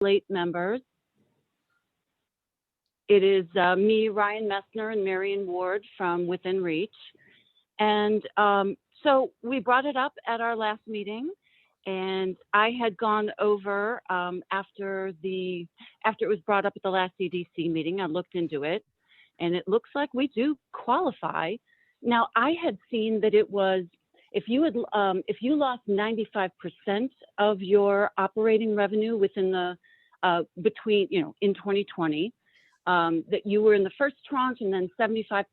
late members. It is me, Ryan Messner, and Marion Ward from Within Reach. And so we brought it up at our last meeting, and I had gone over after it was brought up at the last EDC meeting. I looked into it, and it looks like we do qualify. Now, I had seen that it was if you lost 95% of your operating revenue within the in 2020. That you were in the first tranche, and then 75%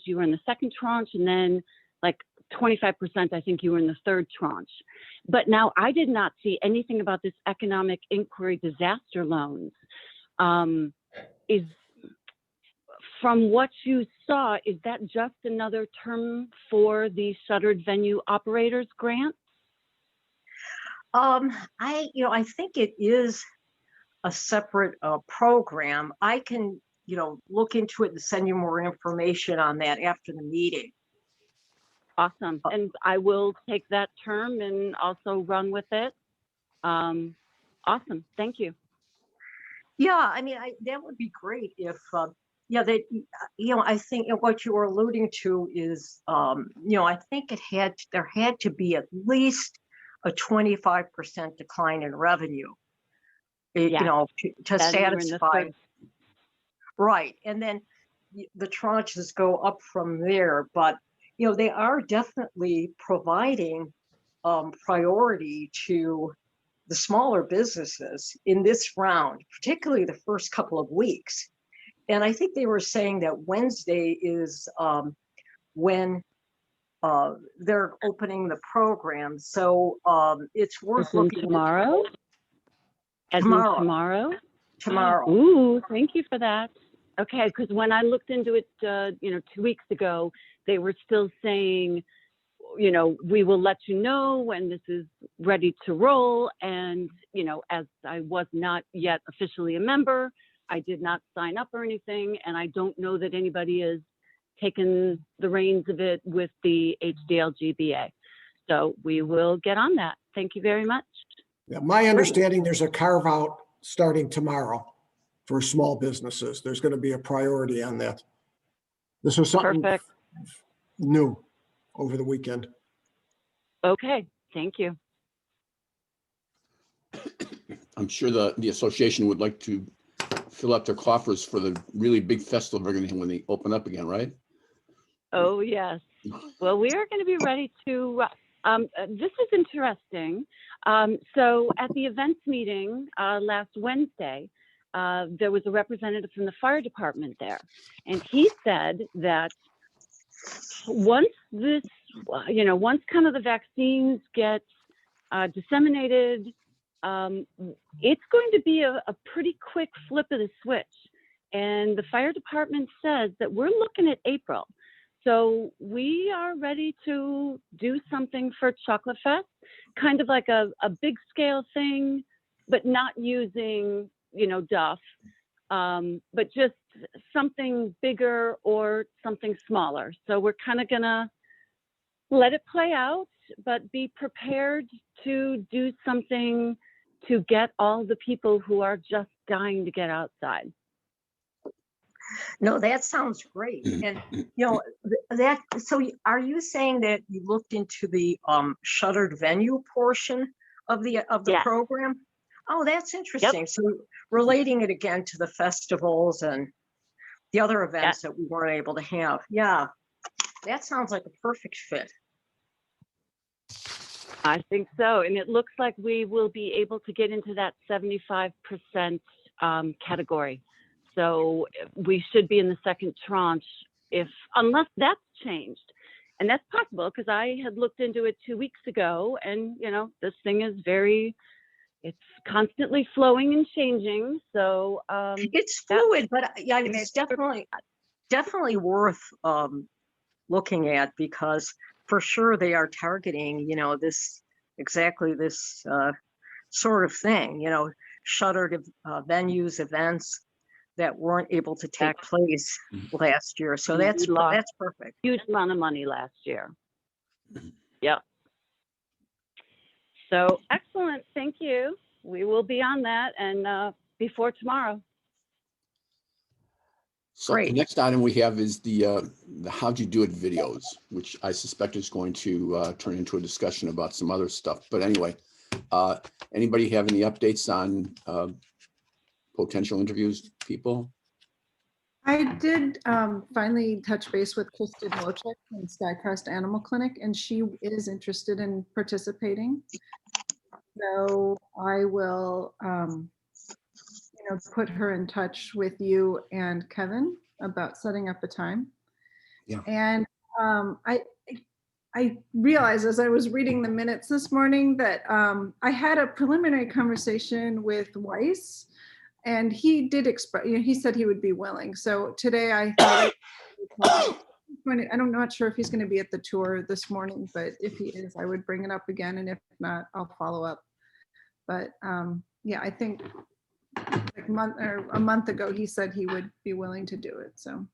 you were in the second tranche, and then like 25% I think you were in the third tranche. But now I did not see anything about this economic inquiry disaster loans. Is from what you saw, is that just another term for the shuttered venue operators grant? I think it is a separate program. I can, look into it and send you more information on that after the meeting. Awesome. And I will take that term and also run with it. Awesome. Thank you. Yeah, I mean, that would be great if, I think what you were alluding to is, I think there had to be at least a 25% decline in revenue. Yes. To satisfy, right, and then the tranches go up from there. But they are definitely providing priority to the smaller businesses in this round, particularly the first couple of weeks. And I think they were saying that Wednesday is when they're opening the program, so it's worth looking tomorrow. Tomorrow. Ooh, thank you for that. Okay, because when I looked into it, 2 weeks ago, they were still saying, we will let you know when this is ready to roll. And, as I was not yet officially a member, I did not sign up or anything. And I don't know that anybody has taken the reins of it with the HDLGBA. So we will get on that. Thank you very much. Yeah, my understanding, there's a carve out starting tomorrow for small businesses. There's going to be a priority on that. This was something new over the weekend. Okay, thank you. I'm sure the association would like to fill up their coffers for the really big festival they're going to have when they open up again, right? Oh, yes. Well, we are going to be ready to, this is interesting. So at the events meeting last Wednesday, there was a representative from the fire department there. And he said that once once kind of the vaccines get disseminated, it's going to be a pretty quick flip of the switch. And the fire department says that we're looking at April. So we are ready to do something for Chocolate Fest, kind of like a big scale thing, but not using, Duff, but just something bigger or something smaller. So we're kind of gonna let it play out, but be prepared to do something to get all the people who are just dying to get outside. No, that sounds great. And so are you saying that you looked into the shuttered venue portion of the Yes. program? Oh, that's interesting. Yep. So relating it again to the festivals and the other events that we weren't able to have. Yeah, that sounds like a perfect fit. I think so. And it looks like we will be able to get into that 75% category. So we should be in the second tranche unless that's changed. And that's possible because I had looked into it 2 weeks ago, and this thing is it's constantly flowing and changing. So it's fluid, but it's definitely worth looking at, because for sure they are targeting, this sort of thing, shuttered venues, events that weren't able to take place last year. So that's perfect. Huge amount of money last year. Yeah. So excellent. Thank you. we will be on that and before tomorrow. So the Great. next item we have is the How'd You Do It videos, which I suspect is going to turn into a discussion about some other stuff. But anyway, anybody have any updates on potential interviews, people? I did finally touch base with Kristen Wojcik from Skycrest Animal Clinic, and she is interested in participating. So I will, put her in touch with you and Kevin about setting up a time. Yeah. And I realized as I was reading the minutes this morning that I had a preliminary conversation with Weiss, and he did express, he said he would be willing. So today I thought, I'm not sure if he's going to be at the tour this morning, but if he is, I would bring it up again. And if not, I'll follow up. But yeah, I think like a month ago, he said he would be willing to do it. So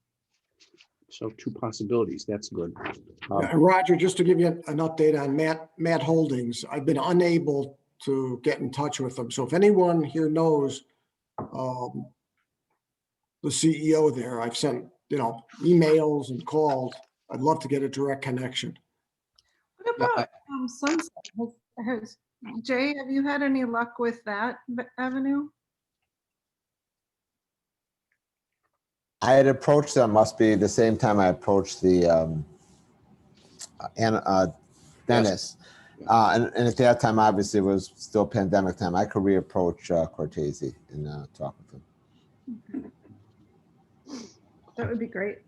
two possibilities. That's good. Roger, just to give you an update on Matt Holdings, I've been unable to get in touch with him. So if anyone here knows the CEO there, I've sent, emails and called. I'd love to get a direct connection. What about Sunset? Jay, have you had any luck with that avenue? I had approached them, must be the same time I approached the Dennis. And at that time, obviously, it was still pandemic time. I could reapproach Cortese and talk with him. Okay. That would be great.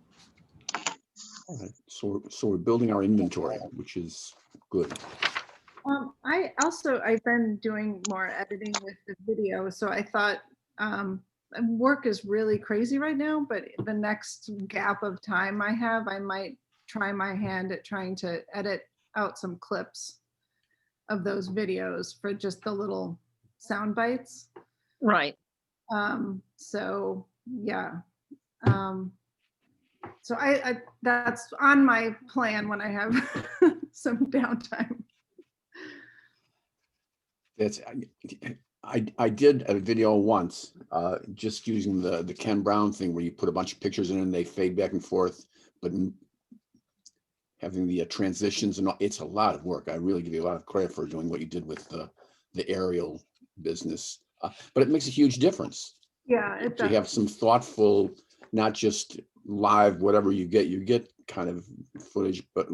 All right. So we're building our inventory, which is good. I've been doing more editing with the video, so I thought work is really crazy right now, but the next gap of time I have, I might try my hand at trying to edit out some clips of those videos for just the little sound bites. Right. So yeah. So I that's on my plan when I have some downtime. I did a video once, just using the Ken Brown thing where you put a bunch of pictures in and they fade back and forth, but having the transitions and all, it's a lot of work. I really give you a lot of credit for doing what you did with the aerial business, but it makes a huge difference. Yeah, it does. You have some thoughtful, not just live, whatever you get kind of footage, but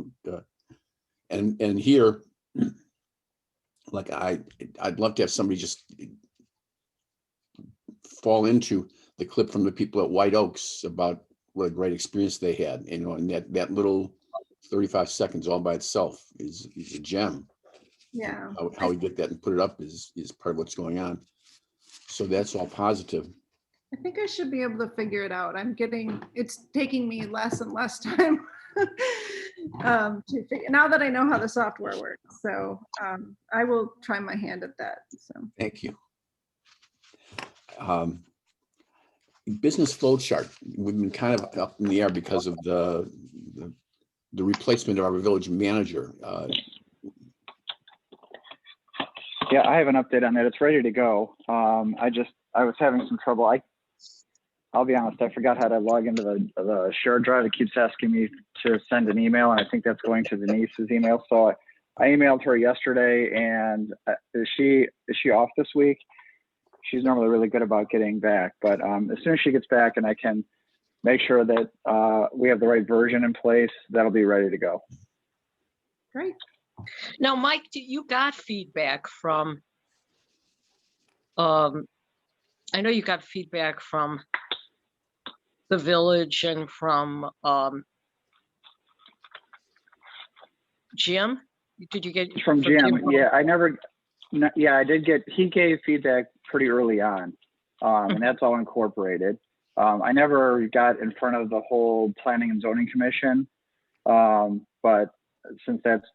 and here, like I'd love to have somebody just fall into the clip from the people at White Oaks about what a great experience they had, and that little 35 seconds all by itself is a gem. Yeah. How we get that and put it up is part of what's going on. So that's all positive. I think I should be able to figure it out. It's taking me less and less time to figure, now that I know how the software works. So I will try my hand at that. So Thank you. Business flow chart. We've been kind of up in the air because of the replacement of our village manager. Yeah, I have an update on that. It's ready to go. I was having some trouble. I'll be honest, I forgot how to log into the shared drive. It keeps asking me to send an email, and I think that's going to Denise's email. So I emailed her yesterday, and is she off this week? She's normally really good about getting back, but as soon as she gets back and I can make sure that we have the right version in place, that'll be ready to go. great. Now, Mike, you got feedback from, I know you got feedback from the village and from Jim? Did you get From Jim? Yeah, I did get, he gave feedback pretty early on, and that's all incorporated. I never got in front of the whole planning and zoning commission, but since that's,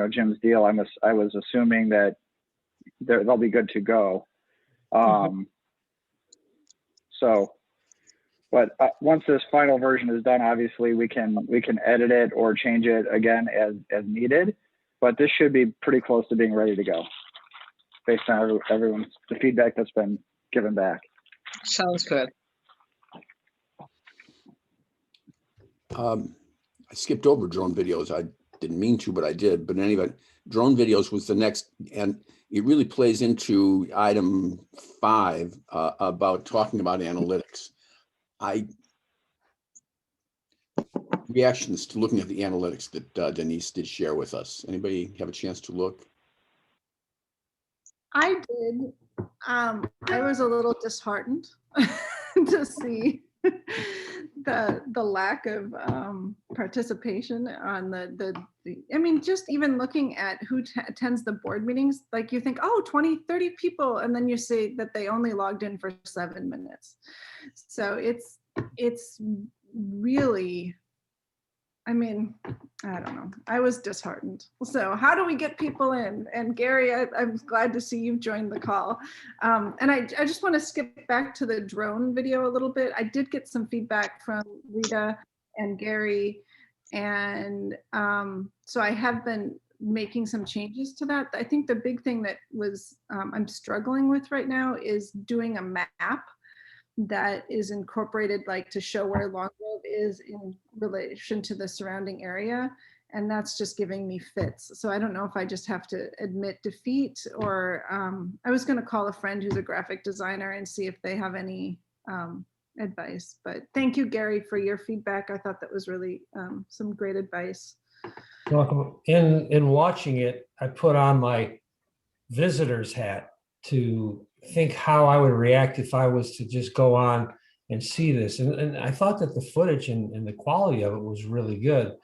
Jim's deal, I was assuming that they'll be good to go. So, but once this final version is done, obviously we can edit it or change it again as needed, but this should be pretty close to being ready to go. based on the feedback that's been given back. Sounds good. I skipped over drone videos. I didn't mean to, but I did. But in any event, drone videos was the next, and it really plays into item 5 about talking about analytics. Reactions to looking at the analytics that Denise did share with us. Anybody have a chance to look? I did. I was a little disheartened to see the lack of participation on the I mean, just even looking at who attends the board meetings, like you think, oh, 20, 30 people, and then you see that they only logged in for 7 minutes. So it's really, I mean, I don't know. I was disheartened. So how do we get people in? And Gary, I'm glad to see you've joined the call. And I just want to skip back to the drone video a little bit. I did get some feedback from Rita and Gary. And so I have been making some changes to that. I think the big thing that was I'm struggling with right now is doing a map that is incorporated, like to show where Long Grove is in relation to the surrounding area. And that's just giving me fits. So I don't know if I just have to admit defeat, or I was going to call a friend who's a graphic designer and see if they have any advice. But thank you, Gary, for your feedback. I thought that was really some great advice. Welcome. In watching it, I put on my visitor's hat to think how I would react if I was to just go on and see this. And I thought that the footage and the quality of it was really good.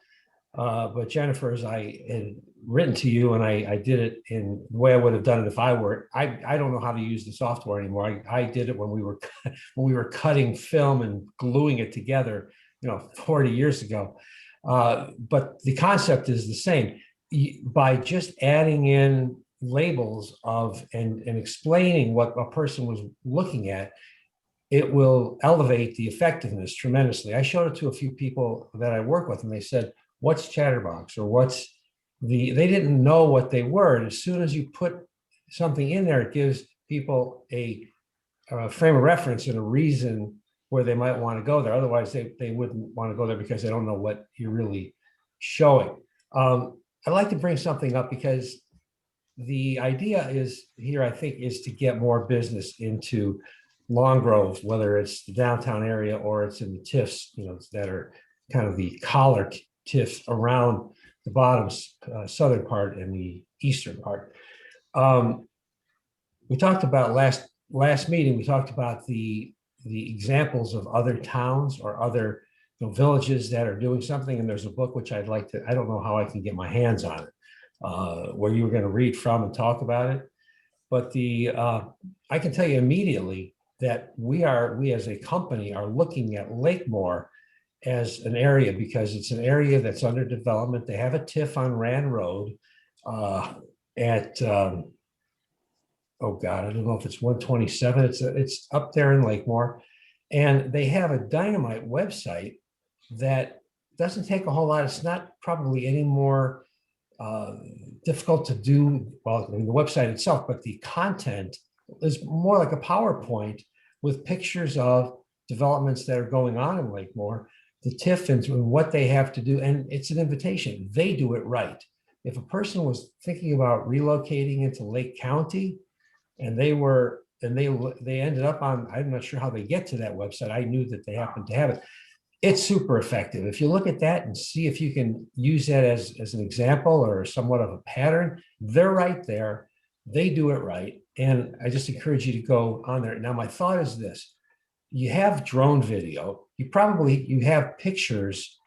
But Jennifer, as I had written to you, and I did it in the way I would have done it if I were, I don't know how to use the software anymore. I did it when we were cutting film and gluing it together, 40 years ago. But the concept is the same. By just adding in labels of and explaining what a person was looking at, it will elevate the effectiveness tremendously. I showed it to a few people that I work with, and they said, what's Chatterbox, or what's they didn't know what they were. And as soon as you put something in there, it gives people a frame of reference and a reason where they might want to go there. Otherwise, they wouldn't want to go there because they don't know what you're really showing. I'd like to bring something up because the idea is here, I think, is to get more business into Long Grove, whether it's the downtown area or it's in the TIFs, that are kind of the collar TIFs around the bottom southern part and the eastern part. We talked about last meeting, we talked about the examples of other towns or other villages that are doing something. And there's a book which I'd like to, I don't know how I can get my hands on it, where you were going to read from and talk about it. But I can tell you immediately that we as a company are looking at Lakemore as an area, because it's an area that's under development. They have a TIF on Rand Road at, oh God, I don't know if it's 127. It's up there in Lakemore. And they have a dynamite website that doesn't take a whole lot. It's not probably any more difficult to do, well, I mean, the website itself, but the content is more like a PowerPoint with pictures of developments that are going on in Lakemore, the TIF and what they have to do. And it's an invitation. They do it right. If a person was thinking about relocating into Lake County and they ended up on, I'm not sure how they get to that website. I knew that they happened to have it. It's super effective. If you look at that and see if you can use that as an example or somewhat of a pattern, they're right there. They do it right. And I just encourage you to go on there. Now, my thought is this: you have drone video, you have pictures,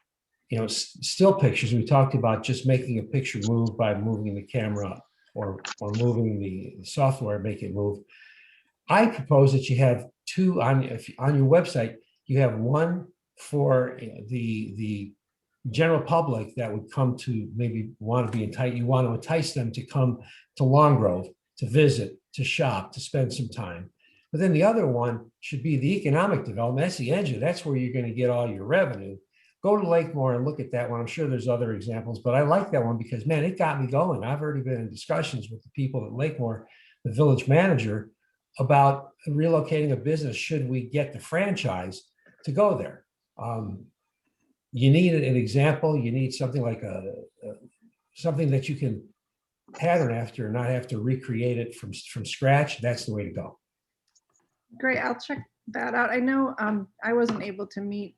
still pictures. We talked about just making a picture move by moving the camera or moving the software, make it move. I propose that you have two on your website. You have one for the general public that would come to maybe want to be enticed. You want to entice them to come to Long Grove, to visit, to shop, to spend some time. But then the other one should be the economic development. That's the engine. That's where you're going to get all your revenue. Go to Lakemore and look at that one. I'm sure there's other examples, but I like that one because, man, it got me going. I've already been in discussions with the people at Lakemore the village manager about relocating a business should we get the franchise to go there. You need an example. You need something like something that you can pattern after and not have to recreate it from scratch. That's the way to go. Great, I'll check that out. I know I wasn't able to meet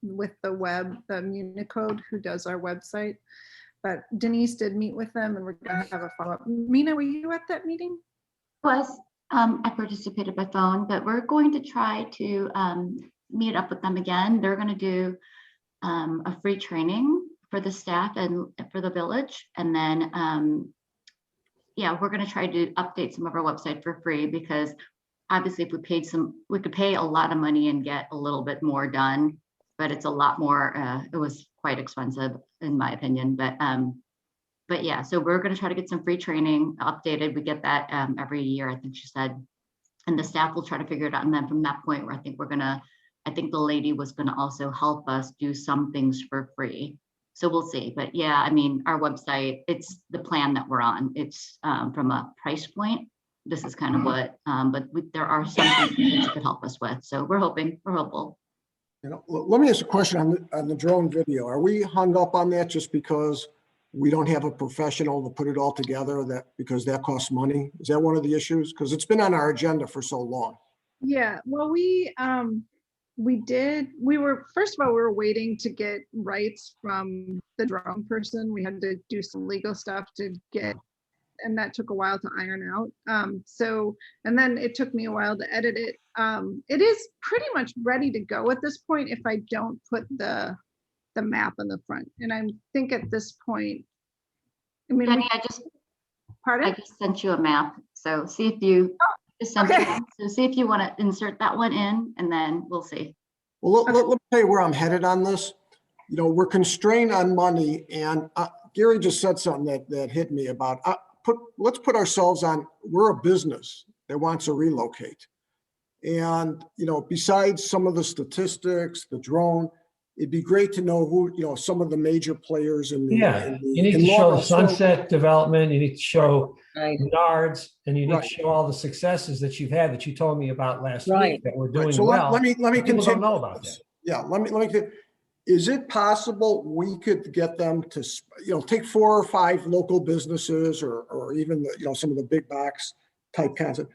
with the Municode who does our website, but Denise did meet with them and we're gonna have a follow-up. Mina, were you at that meeting? I participated by phone, but we're going to try to meet up with them again. They're gonna do a free training for the staff and for the village. And then, yeah, we're gonna try to update some of our website for free because obviously if we could pay a lot of money and get a little bit more done, but it's a lot more, it was quite expensive in my opinion, but yeah, so we're gonna try to get some free training updated. We get that every year, I think she said, and the staff will try to figure it out. And then from that point where I think the lady was gonna also help us do some things for free. So we'll see, but yeah, I mean, our website, it's the plan that we're on. It's from a price point. This is kind of what, but there are some things that you could help us with. So we're hopeful. Let me ask a question on the drone video. Are we hung up on that just because we don't have a professional to put it all together, because that costs money? Is that one of the issues? Because it's been on our agenda for so long. Yeah, well, we were, first of all, we were waiting to get rights from the drone person. We had to do some legal stuff to get, and that took a while to iron out. And then it took me a while to edit it. It is pretty much ready to go at this point if I don't put the map on the front. And I think at this point, I mean, Jenny, pardon? I just sent you a map. So see if you, so see if you want to insert that one in and then we'll see. Well, let me tell you where I'm headed on this. We're constrained on money, and Gary just said something that hit me about, let's put ourselves on, we're a business that wants to relocate. And, besides some of the statistics, the drone, it'd be great to know who, some of the major players in the. Yeah, you need to show the Sunset development, you need to show Menards, and you need to show all the successes that you've had that you told me about last week that we're doing so well. Let me People continue. don't know about that. Yeah, let me. Is it possible we could get them to, take 4 or 5 local businesses or even, some of the big box type concept,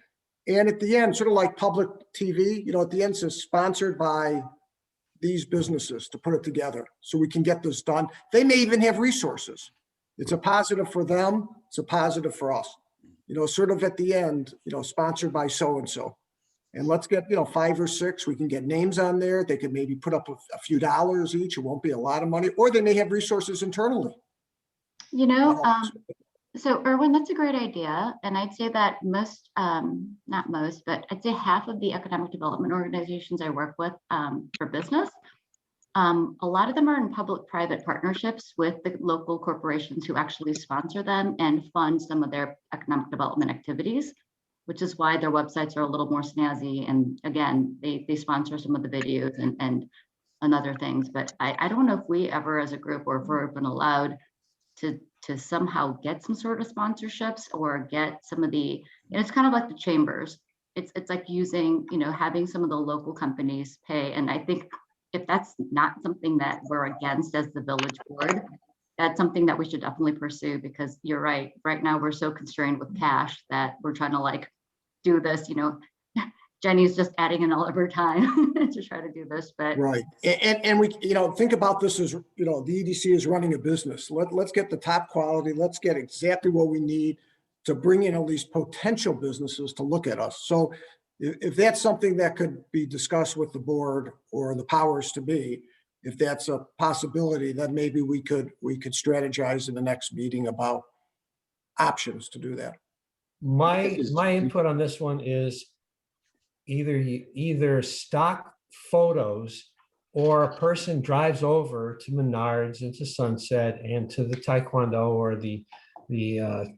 and at the end, sort of like public TV, at the end says sponsored by these businesses, to put it together so we can get this done. They may even have resources. It's a positive for them. It's a positive for us. Sort of at the end, sponsored by so-and-so. And let's get, 5 or 6, we can get names on there. They could maybe put up a few dollars each. It won't be a lot of money, or they may have resources internally. So Erwin, that's a great idea. And I'd say that most, not most, but I'd say half of the economic development organizations I work with for business, a lot of them are in public-private partnerships with the local corporations who actually sponsor them and fund some of their economic development activities, which is why their websites are a little more snazzy. And again, they sponsor some of the videos and other things. But I don't know if we ever as a group or if we've been allowed to somehow get some sort of sponsorships or get some of the, it's kind of like the chambers. It's like using, having some of the local companies pay. And I think if that's not something that we're against as the village board, that's something that we should definitely pursue, because you're right. Right now, we're so constrained with cash that we're trying to do this, Jenny's just adding in all of her time to try to do this, but. Right. And we, think about this as, the EDC is running a business. Let's get the top quality. Let's get exactly what we need to bring in all these potential businesses to look at us. So if that's something that could be discussed with the board or the powers to be, if that's a possibility, then maybe we could strategize in the next meeting about options to do that. My input on this one is either stock photos or a person drives over to Menards and to Sunset and to the Taekwondo or the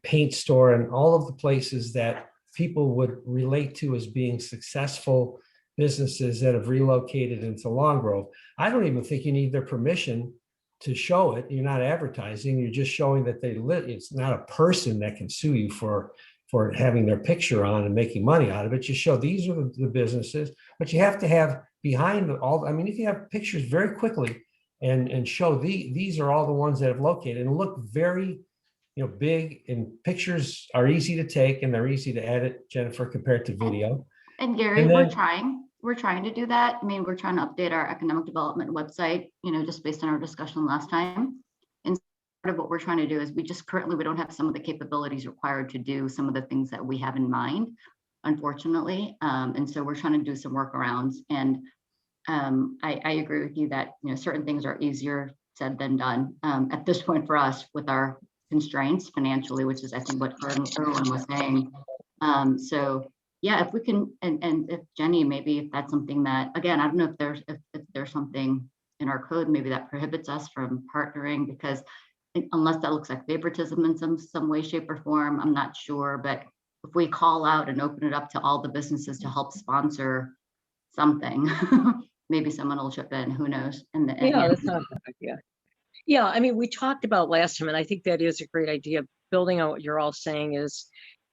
paint store and all of the places that people would relate to as being successful businesses that have relocated into Long Grove. I don't even think you need their permission to show it. You're not advertising, you're just showing that they live. It's not a person that can sue you for for having their picture on and making money out of it. You show these are the businesses, but you have to have behind all, I mean, if you have pictures very quickly and show these are all the ones that have located and look very, big, and pictures are easy to take and they're easy to edit, Jennifer, compared to video. And Gary, And then- we're trying to do that. I mean, we're trying to update our economic development website, just based on our discussion last time. And part of what we're trying to do is we don't have some of the capabilities required to do some of the things that we have in mind, unfortunately. And so we're trying to do some workarounds. And I agree with you that, certain things are easier said than done at this point for us with our constraints financially, which is I think what Erwin was saying. So yeah, if we can, and if Jenny, maybe if that's something that, again, I don't know if there's something in our code maybe that prohibits us from partnering, because unless that looks like favoritism in some way, shape, or form, I'm not sure. But if we call out and open it up to all the businesses to help sponsor something, maybe someone will chip in, who knows? Yeah, that's not a bad idea. Yeah, I mean, we talked about last time, and I think that is a great idea. Building on what you're all saying is,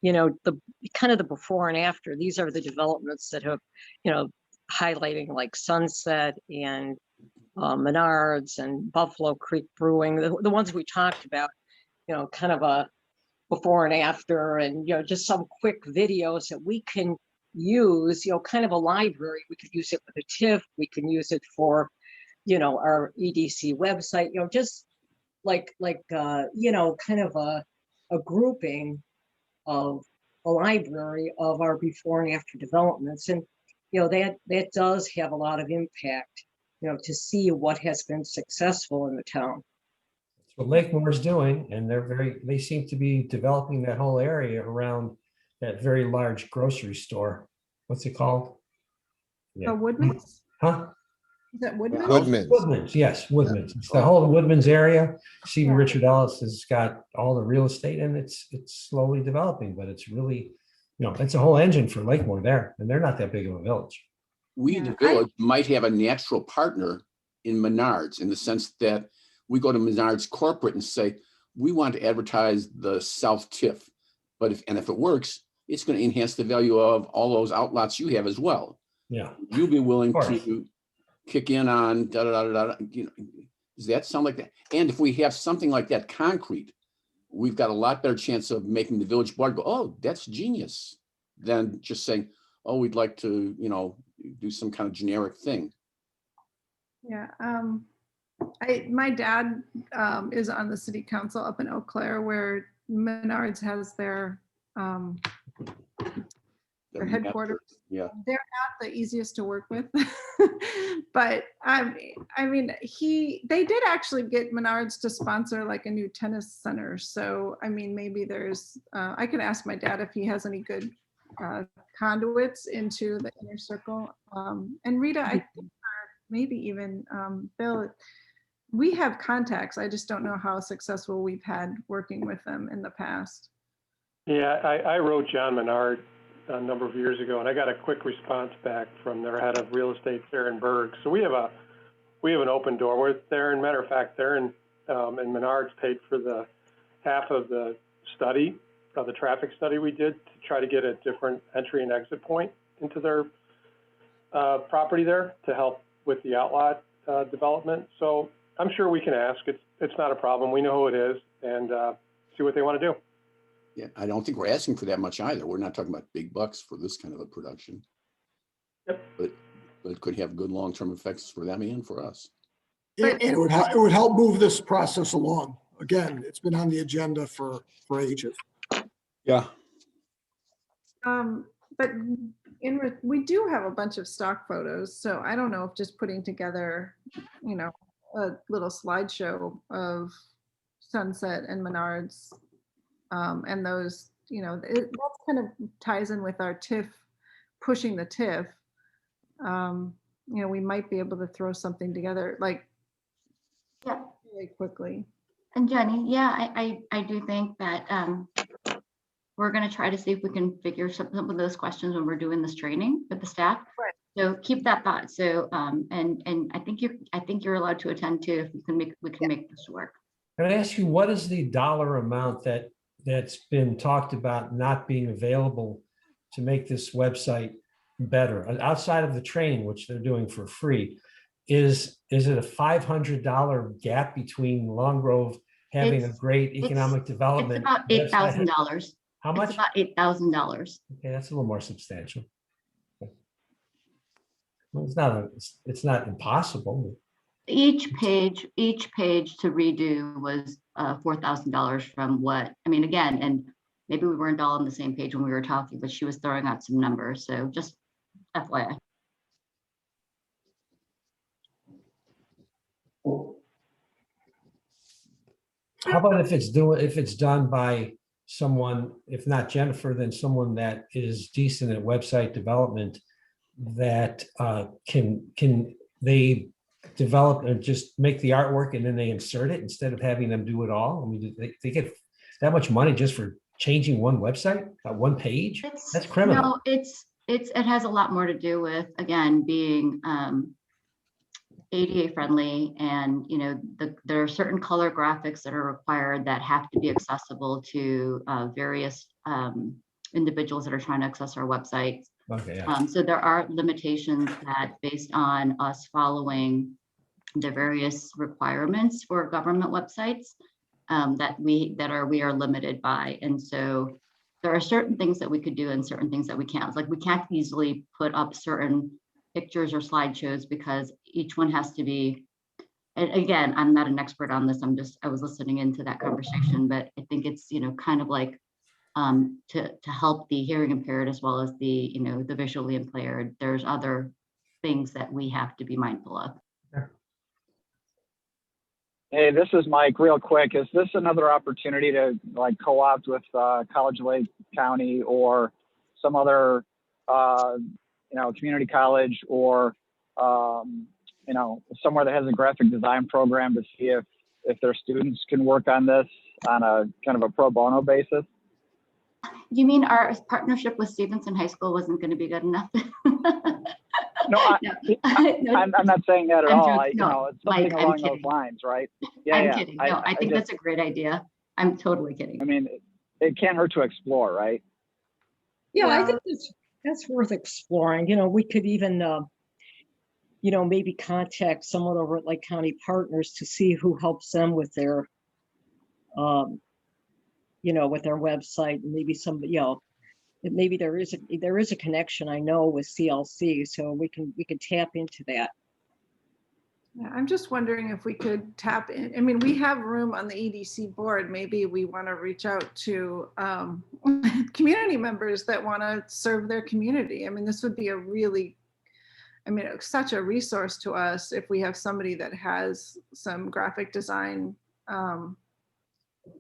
the kind of the before and after. These are the developments that have, highlighting like Sunset and Menards and Buffalo Creek Brewing, the ones we talked about, kind of a before and after, and just some quick videos that we can use, kind of a library. We could use it with a TIFF. We can use it for, our EDC website. Just like kind of a grouping of a library of our before and after developments, and that does have a lot of impact. To see what has been successful in the town. That's what Lakemore is doing, and they seem to be developing that whole area around that very large grocery store. What's it called? Yeah. Woodman's? Huh? Is that Woodman's? Woodman's. Woodman's, yes, Woodman's. It's the whole Woodman's area. Stephen Richard Ellis has got all the real estate, and it's slowly developing, but it's really, it's a whole engine for Lakemore there, and they're not that big of a village. We, the village, might have a natural partner in Menards, in the sense that we go to Menards corporate and say, we want to advertise the South TIFF, but if it works, it's going to enhance the value of all those outlots you have as well. Yeah. You'll be willing to kick in on da da da da. Does that sound like that? And if we have something like that concrete, we've got a lot better chance of making the village board go, oh, that's genius, than just saying, oh, we'd like to, do some kind of generic thing. Yeah. My dad is on the city council up in Eau Claire, where Menards has their headquarters. Yeah. They're not the easiest to work with, but I mean, they did actually get Menards to sponsor like a new tennis center. So, I mean, maybe there's, I could ask my dad if he has any good conduits into the inner circle. And Rita, I think, maybe even Bill, we have contacts. I just don't know how successful we've had working with them in the past. Yeah, I wrote John Menard a number of years ago, and I got a quick response back from their head of real estate, Theron Berg. So we have an open door with Theron. Matter of fact, Theron and Menards paid for the half of the study, the traffic study we did, to try to get a different entry and exit point into their property there to help with the outlot development. So I'm sure we can ask. It's not a problem. We know who it is, and see what they want to do. Yeah, I don't think we're asking for that much either. We're not talking about big bucks for this kind of a production. Yep. But it could have good long-term effects for them and for us. And it would help move this process along. Again, it's been on the agenda for ages. Yeah. But we do have a bunch of stock photos, so I don't know if just putting together, a little slideshow of Sunset and Menards, and those, that kind of ties in with our TIFF, pushing the TIFF. We might be able to throw something together really quickly. And Jenny, yeah, I do think that we're going to try to see if we can figure some of those questions when we're doing this training with the staff. Right. So keep that thought. So and I think you're allowed to attend too if we can make this work. Can I ask you, what is the dollar amount that that's been talked about not being available to make this website better, outside of the training, which they're doing for free? Is it a $500 gap between Long Grove having a great economic It's development? about website? $8,000. How much? It's about $8,000. Okay, that's a little more substantial. Well, it's not impossible. Each page to redo was $4,000 from what, I mean, again, and maybe we weren't all on the same page when we were talking, but she was throwing out some numbers. So just FYI. How about if it's done by someone, if not Jennifer, then someone that is decent at website development, that can they develop and just make the artwork and then they insert it instead of having them do it all? I mean, they get that much money just for changing one website, one page? That's criminal. No, it has a lot more to do with, again, being ADA friendly, and there are certain color graphics that are required that have to be accessible to various individuals that are trying to access our website. Okay. Yeah. So there are limitations that, based on us following the various requirements for government websites, that we are limited by. And so there are certain things that we could do and certain things that we can't. Like, we can't easily put up certain pictures or slideshows because each one has to be, and again, I'm not an expert on this. I was listening into that conversation, but I think it's, kind of like to help the hearing impaired as well as the, the visually impaired. There's other things that we have to be mindful of. Hey, this is Mike. Real quick, is this another opportunity to co-opt with College Lake County or some other community college, or somewhere that has a graphic design program, to see if their students can work on this on a kind of a pro bono basis? You mean our partnership with Stevenson High School wasn't going to be good enough? No, I'm not saying that at all. It's something Mike, along those lines, right? Yeah, I'm kidding. No, I think that's a great idea. I'm totally kidding. I mean, it can't hurt to explore, right? Yeah, I think that's worth exploring. We could even, maybe contact someone over at Lake County Partners to see who helps them with their, with their website, and maybe somebody, maybe there is a connection, I know, with CLC, so we could tap into that. Yeah, I'm just wondering if we could tap in. I mean, we have room on the EDC board. Maybe we want to reach out to community members that want to serve their community. I mean, this would be such a resource to us if we have somebody that has some graphic design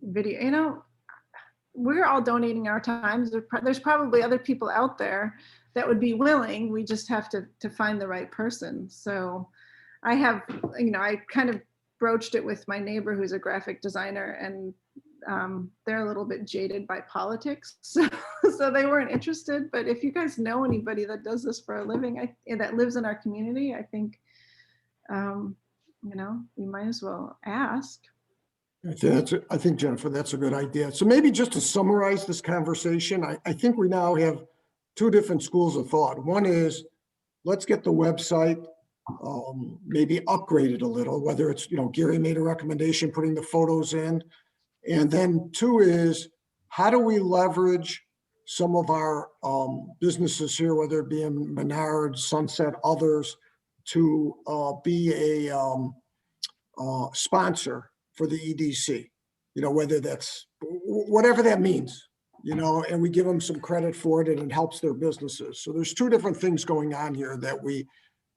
video. We're all donating our time. There's probably other people out there that would be willing. We just have to find the right person. So I have, I kind of broached it with my neighbor who's a graphic designer, and they're a little bit jaded by politics. So they weren't interested. But if you guys know anybody that does this for a living, that lives in our community, I think, we might as well ask. I think, Jennifer, that's a good idea. So maybe just to summarize this conversation, I think we now have two different schools of thought. One is, let's get the website maybe upgraded a little, whether it's, Gary made a recommendation, putting the photos in. And then two is, how do we leverage some of our businesses here, whether it be in Menard, Sunset, others, to be a sponsor for the EDC, whether that's whatever that means, and we give them some credit for it and it helps their businesses. So there's two different things going on here that we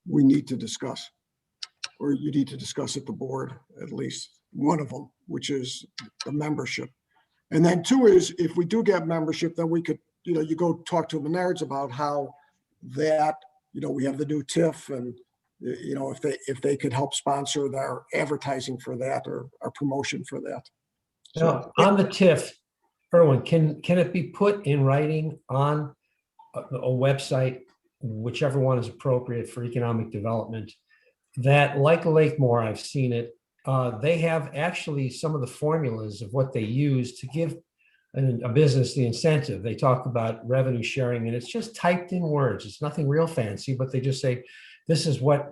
need to discuss, or you need to discuss at the board, at least one of them, which is the membership. And then two is, if we do get membership, then we could, you go talk to Menards about how that, we have the new TIF, and if they could help sponsor their advertising for that, or our promotion for that. So on the TIF, Erwin, can it be put in writing on a website, whichever one is appropriate for economic development, that, like Lakemore, I've seen it, they have actually some of the formulas of what they use to give a business the incentive. They talk about revenue sharing, and it's just typed in words. It's nothing real fancy, but they just say, this is what,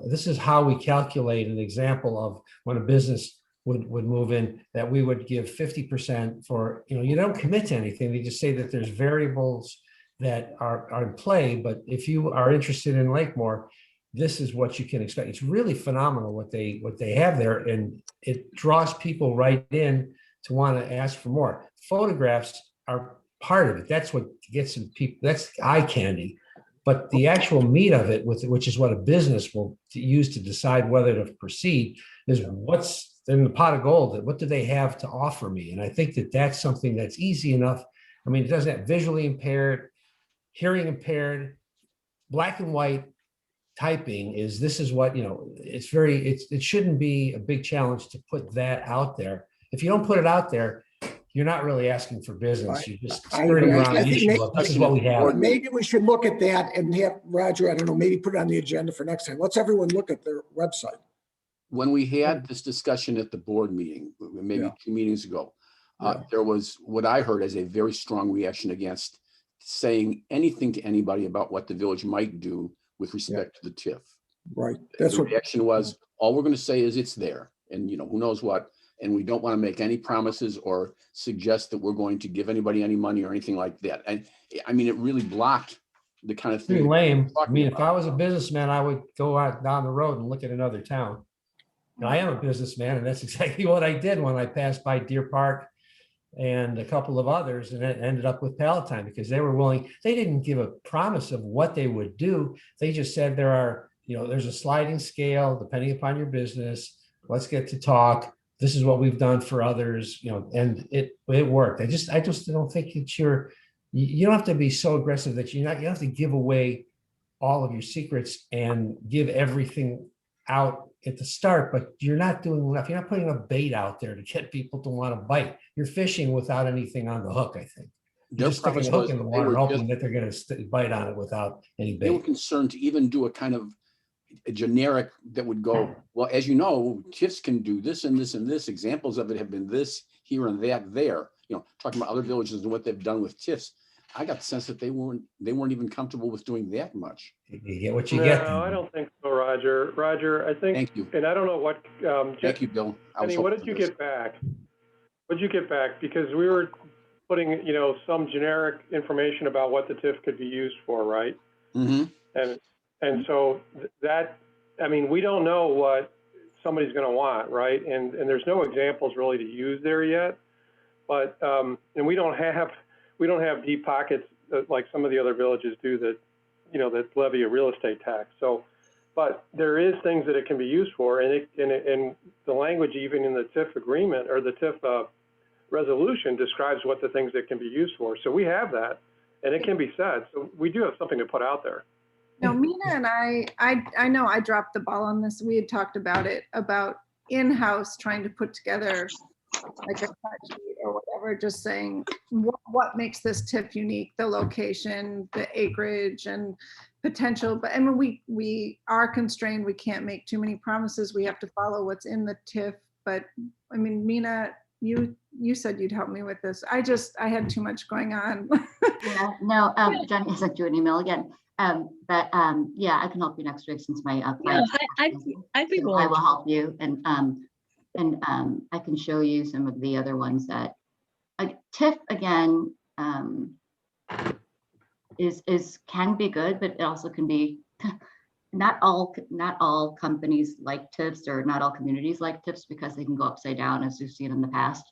this is how we calculate an example of when a business would move in, that we would give 50% for, you don't commit to anything. They just say that there's variables that are in play, but if you are interested in Lakemore, this is what you can expect. It's really phenomenal what they have there, and it draws people right in to want to ask for more. Photographs are part of it. That's what gets some people, that's eye candy. But the actual meat of it, which is what a business will use to decide whether to proceed, is what's in the pot of gold. What do they have to offer me? And I think that that's something that's easy enough. I mean, it doesn't have visually impaired, hearing impaired, black and white typing is, this is what, it shouldn't be a big challenge to put that out there. If you don't put it out there, you're not really asking for business. You're just skirting around the issue of, this is what we have. Maybe we should look at that and have Roger, I don't know, maybe put it on the agenda for next time. Let's everyone look at their website. When we had this discussion at the board meeting, maybe 2 meetings ago, there was what I heard as a very strong reaction against saying anything to anybody about what the village might do with respect to the TIF. Right. That's the what reaction was. All we're going to say is it's there, and who knows what. And we don't want to make any promises or suggest that we're going to give anybody any money or anything like that. And I mean, it really blocked the kind of thing. Pretty lame. I mean, if I was a businessman, I would go out down the road and look at another town. And I am a businessman, and that's exactly what I did when I passed by Deer Park and a couple of others, and it ended up with Palatine, because they were willing. They didn't give a promise of what they would do. They just said there's a sliding scale depending upon your business. Let's get to talk. This is what we've done for others, and it worked. I just don't think it's you don't have to be so aggressive that you don't have to give away all of your secrets and give everything out at the start, but you're not doing enough. You're not putting a bait out there to get people to want to bite. You're fishing without anything on the hook, I think. You're just sticking a hook in the water, hoping that they're going to bite on it without any bait. They were concerned to even do a kind of a generic that would go, well, as you know, TIFs can do this and this and this. Examples of it have been this, here, and that, there. Talking about other villages and what they've done with TIFs. I got the sense that they weren't even comfortable with doing that much. You get what you get. No, I don't think so, Roger. Roger, I think. Thank you. And I don't know what. Thank you, Bill. What did you get back? What did you get back? Because we were putting, some generic information about what the TIF could be used for, right? Mm-hmm. And so that, we don't know what somebody's going to want, right? And there's no examples really to use there yet. But and we don't have deep pockets like some of the other villages do that, that levy a real estate tax. So, but there is things that it can be used for, and the language even in the TIF agreement or the TIF resolution describes what the things that can be used for. So we have that, and it can be said. So we do have something to put out there. No, Mina and I know I dropped the ball on this. We had talked about it, about in-house trying to put together like a cut sheet or whatever, just saying what makes this TIF unique, the location, the acreage and potential. But we are constrained. We can't make too many promises. We have to follow what's in the TIF. But Mina, you said you'd help me with this. I had too much going on. Yeah, no, Jenny sent you an email again. But I can help you next week since my I'd be willing. I will help you, and I can show you some of the other ones that TIF again is can be good, but it also can be not all companies like TIFs, or not all communities like TIFs, because they can go upside down, as we've seen in the past,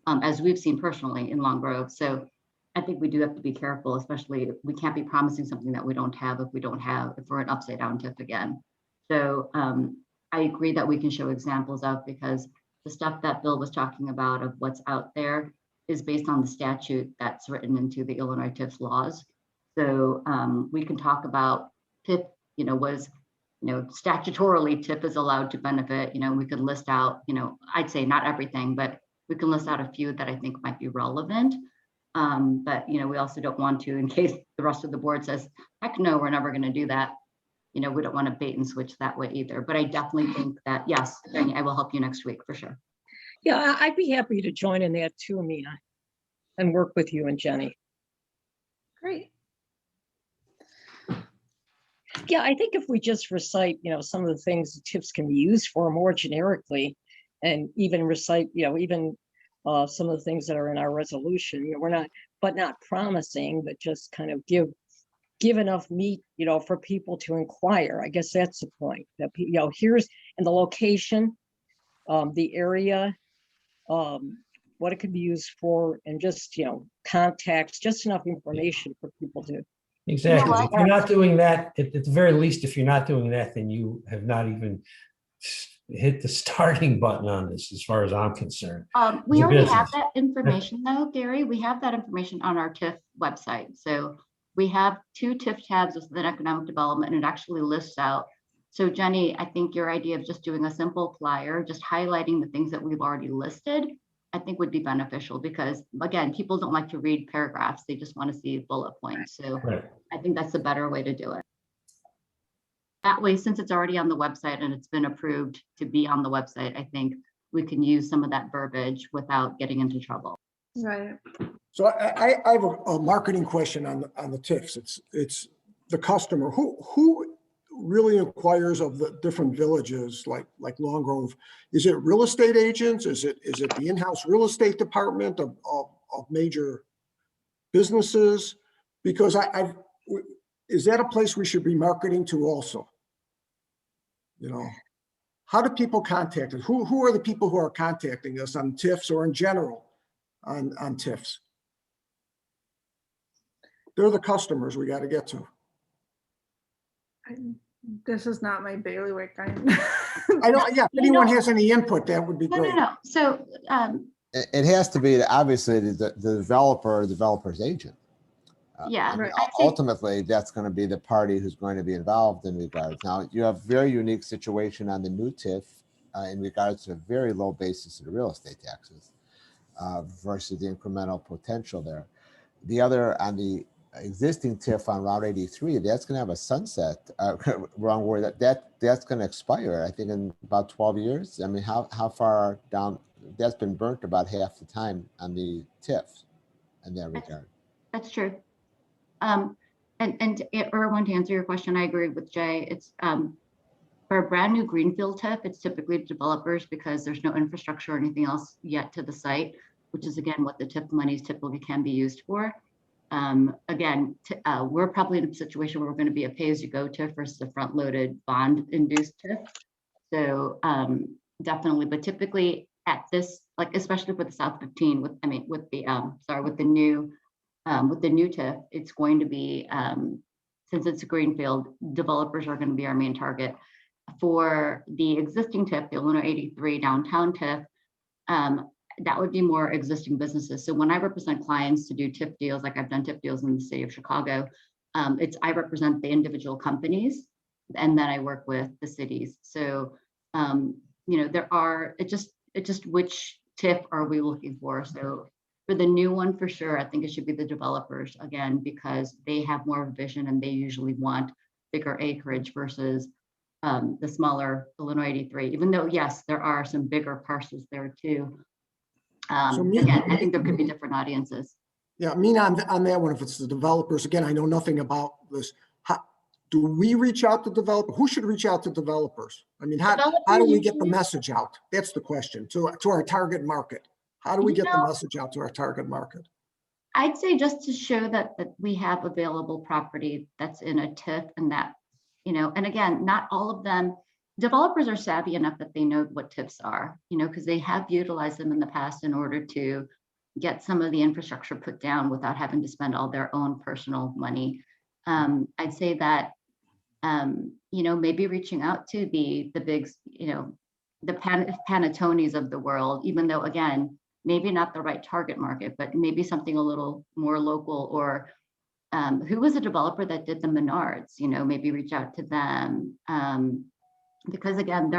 as we've seen personally in Long Grove. So I think we do have to be careful, especially if we can't be promising something that we don't have if we're an upside down TIF again. So I agree that we can show examples of, because the stuff that Bill was talking about of what's out there is based on the statute that's written into the Illinois TIF laws. So we can talk about TIF, was, statutorily TIF is allowed to benefit, we could list out, I'd say not everything, but we can list out a few that I think might be relevant. But we also don't want to, in case the rest of the board says, heck no, we're never going to do that. We don't want to bait and switch that way either. But I definitely think that, yes, Jenny, I will help you next week for sure. Yeah, I'd be happy to join in that too, Mina. and work with you and Jenny. Great. Yeah, I think if we just recite, some of the things the TIFs can be used for more generically, and even recite, even some of the things that are in our resolution, we're not promising, but just kind of give enough meat, for people to inquire. I guess that's the point. That here's in the location, the area, what it could be used for, and just contacts, just enough information for people to. Exactly. If you're not doing that, at the very least, if you're not doing that, then you have not even hit the starting button on this, as far as I'm concerned. We already have that information though, Gary. We have that information on our TIF website. So we have 2 TIF tabs within economic development, and it actually lists out. So Jenny, I think your idea of just doing a simple flyer, just highlighting the things that we've already listed, I think would be beneficial, because again, people don't like to read paragraphs. They just want to see bullet points. So Right. I think that's a better way to do it. That way, since it's already on the website and it's been approved to be on the website, I think we can use some of that verbiage without getting into trouble. Right. So I have a marketing question on the TIFs. It's the customer who really inquires of the different villages like Long Grove. Is it real estate agents? Is it the in-house real estate department of major businesses? Because is that a place we should be marketing to also? How do people contact us? Who are the people who are contacting us on TIFs or in general on TIFs? They're the customers we got to get to. This is not my bailiwick. I don't. Yeah. If anyone has any input, that would be great. No. So it has to be obviously the developer or developer's agent. Yeah. Right. Ultimately, that's going to be the party who's going to be involved in regards. Now, you have very unique situation on the new TIF in regards to a very low basis of the real estate taxes versus the incremental potential there. The other, on the existing TIF on Route 83, that's going to have a sunset, wrong word, that's going to expire, I think, in about 12 years. I mean, how far down, that's been burnt about half the time on the TIF in that regard. That's true. And Erwin, to answer your question, I agree with Jay. It's for a brand new greenfield TIF, it's typically developers because there's no infrastructure or anything else yet to the site, which is again what the TIF monies typically can be used for. Again, we're probably in a situation where we're going to be a pay-as-you-go TIF versus a front-loaded bond-induced TIF. So definitely, but typically at this, like especially with the South 15, with the new TIF, it's going to be, since it's a greenfield, developers are going to be our main target. For the existing TIF, the Illinois 83 downtown TIF, that would be more existing businesses. So when I represent clients to do TIF deals, like I've done TIF deals in the city of Chicago, I represent the individual companies, and then I work with the cities. So there are, it just which TIF are we looking for? So for the new one, for sure, I think it should be the developers again, because they have more vision and they usually want bigger acreage versus the smaller Illinois 83, even though, yes, there are some bigger parcels there too. Again, I think there could be different audiences. Yeah, I mean, on that one, if it's the developers, again, I know nothing about this. Do we reach out to developers? Who should reach out to developers? I mean, how do we get the message out? That's the question, to our target market. How do we get the message out to our target market? I'd say just to show that we have available property that's in a TIF, and that, and again, not all of them, developers are savvy enough that they know what TIFs are, because they have utilized them in the past in order to get some of the infrastructure put down without having to spend all their own personal money. I'd say that, maybe reaching out to the big, the Panettones of the world, even though, again, maybe not the right target market, but maybe something a little more local. Or who was a developer that did the Menards, maybe reach out to them. Because again,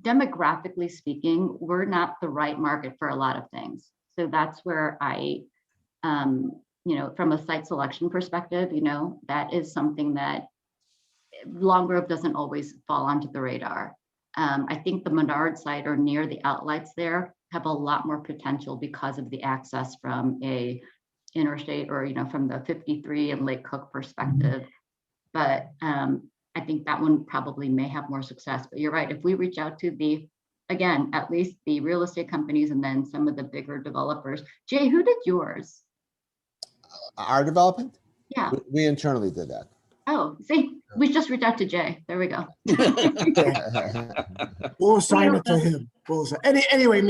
demographically speaking, we're not the right market for a lot of things. So that's where I, from a site selection perspective, that is something that Long Grove doesn't always fall onto the radar. I think the Menard site or near the outlets there have a lot more potential because of the access from a interstate or, from the 53 and Lake Cook perspective. But I think that one probably may have more success. But you're right, if we reach out to again, at least the real estate companies and then some of the bigger developers. Jay, who did yours? Our development? Yeah. We internally did that. Oh, see, we just reached out to Jay. There we go. We'll assign it to him. Anyway,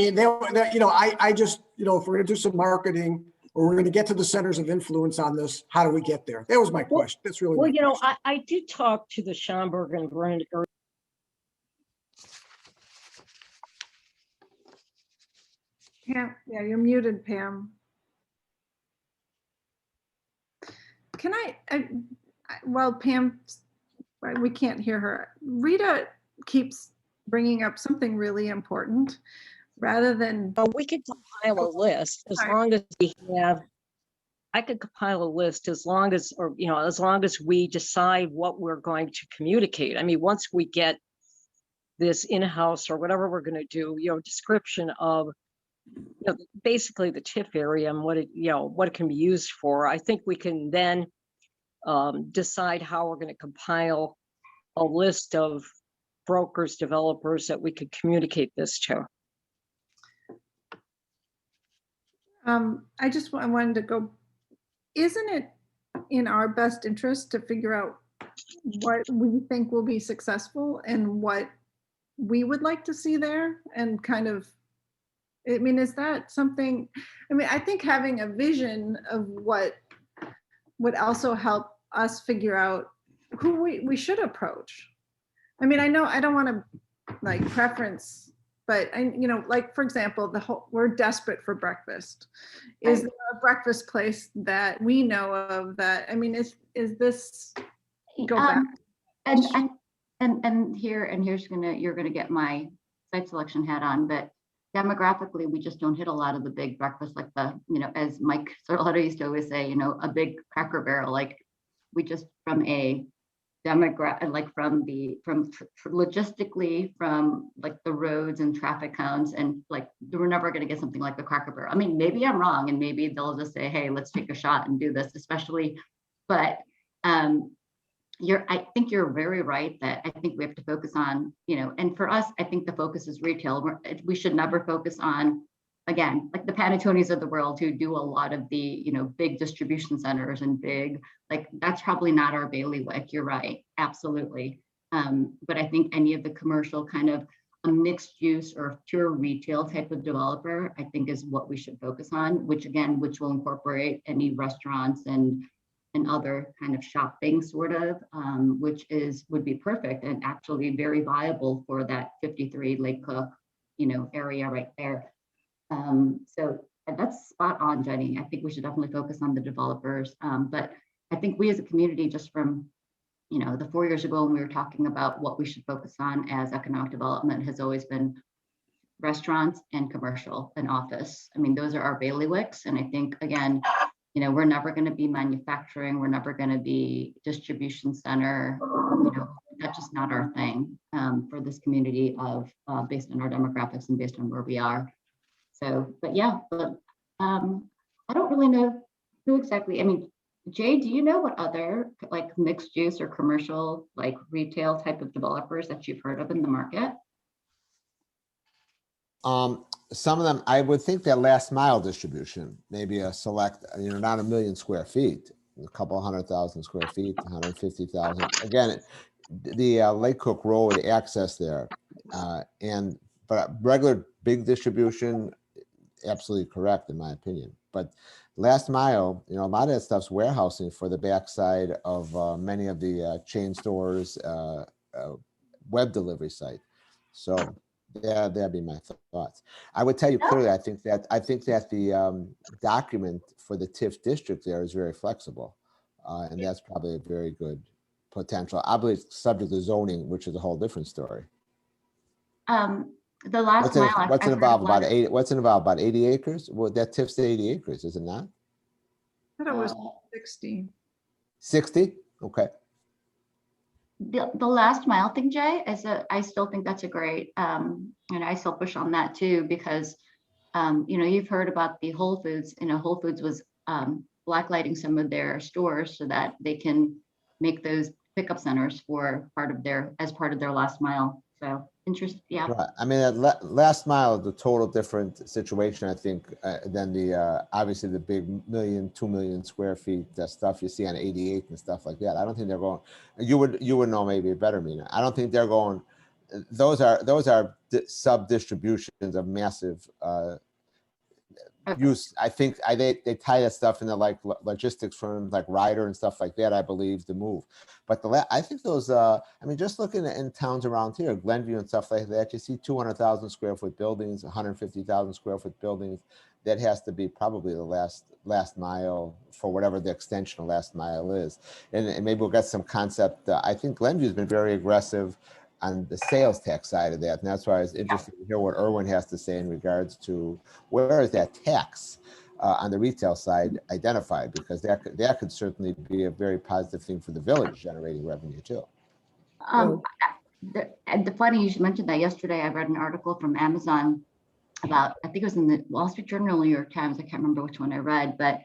I just, if we're gonna do some marketing or we're gonna get to the centers of influence on this, how do we get there? That was my question. That's really Well, my question. I did talk to the Schaumburg and Brand. Pam, yeah, you're muted, Pam. Can well, Pam, we can't hear her. Rita keeps bringing up something really important rather than. We could compile a list as long as we have. I could compile a list as long as we decide what we're going to communicate. I mean, once we get this in-house or whatever we're going to do, description of, basically the TIF area and what it can be used for. I think we can then decide how we're going to compile a list of brokers, developers that we could communicate this to. I wanted to go, isn't it in our best interest to figure out what we think will be successful and what we would like to see there and kind of, is that something, I think having a vision of what would also help us figure out who we should approach. I know I don't want to preference, but for example, we're desperate for breakfast. Is there a breakfast place that we know of that, is this go back? And you're gonna get my site selection hat on, but demographically, we just don't hit a lot of the big breakfast, like as Mike Sorlato used to always say, a big Cracker Barrel, we just from a demographic, from logistically, from the roads and traffic counts, and we're never going to get something like the Cracker Barrel. Maybe I'm wrong, and maybe they'll just say, hey, let's take a shot and do this, especially, but I think you're very right that I think we have to focus on, and for us, I think the focus is retail. We should never focus on, again, the Panettones of the world who do a lot of the, big distribution centers and big, that's probably not our bailiwick. You're right, absolutely. But I think any of the commercial kind of a mixed use or pure retail type of developer, I think is what we should focus on, which will incorporate any restaurants and other kind of shopping sort of, which would be perfect and actually very viable for that 53 Lake Cook, area right there. So that's spot on, Jenny. I think we should definitely focus on the developers. But I think we as a community, just from, the 4 years ago when we were talking about what we should focus on as economic development, has always been restaurants and commercial and office. Those are our bailiwicks. And I think, again, we're never going to be manufacturing. We're never going to be distribution center. That's just not our thing for this community based on our demographics and based on where we are. So, but I don't really know who exactly. Jay, do you know what other mixed use or commercial retail type of developers that you've heard of in the market? Some of them, I would think that last mile distribution, maybe a select, not 1 million square feet, a couple 100,000 square feet, 150,000. Again, the Lake Cook Road access there, but regular big distribution, absolutely correct in my opinion. But last mile, a lot of that stuff's warehousing for the backside of many of the chain stores, web delivery site. So yeah, that'd be my thoughts. I would tell you clearly, I think that the document for the TIF district there is very flexible, and that's probably a very good potential. I believe subject to zoning, which is a whole different story. The last mile. What's it involved? About 80? What's it involved? About 80 acres? Well, that TIF's 80 acres, is it not? I thought it was 60. 60? Okay. The last mile thing, Jay, I still think that's a great, and I still push on that too, because You've heard about the Whole Foods. Whole Foods was blacklighting some of their stores so that they can make those pickup centers for as part of their last mile. So yeah. Right. I mean, that last mile is a total different situation, I think, than the obviously the big 2 million square feet, that stuff you see on 88 and stuff like that. I don't think they're going. You would know maybe better, Mina. I don't think they're going. Those are sub distributions of massive use. I think they tie that stuff into like logistics firms like Ryder and stuff like that, I believe, to move. But I think those, I mean, just looking in towns around here, Glenview and stuff like that, you see 200,000 square foot buildings, 150,000 square foot buildings. That has to be probably the last mile for whatever the extension of last mile is. And maybe we'll get some concept. I think Glenview has been very aggressive on the sales tax side of that. And that's why I was interested to hear what Irwin has to say in regards to where is that tax on the retail side identified, because that could certainly be a very positive thing for the village, generating revenue too. The funny you should mention that. Yesterday I read an article from Amazon about, I think it was in the Wall Street Journal, New York Times, I can't remember which one I read, but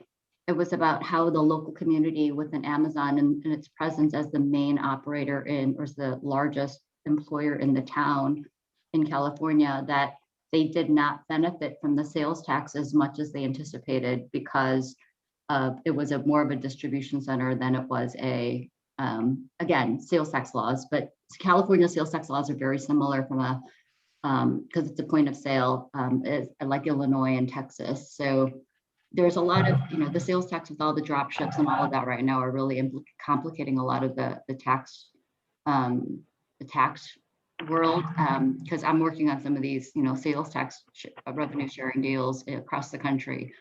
it was about how the local community within Amazon and its presence as the main operator or as the largest employer in the town in California, that they did not benefit from the sales tax as much as they anticipated, because it was more of a distribution center than it was again, sales tax laws. But California sales tax laws are very similar from because it's a point of sale, like Illinois and Texas. So there's a lot of, the sales tax with all the drop ships and all of that right now are really complicating a lot of the tax world, because I'm working on some of these, sales tax revenue sharing deals across the country.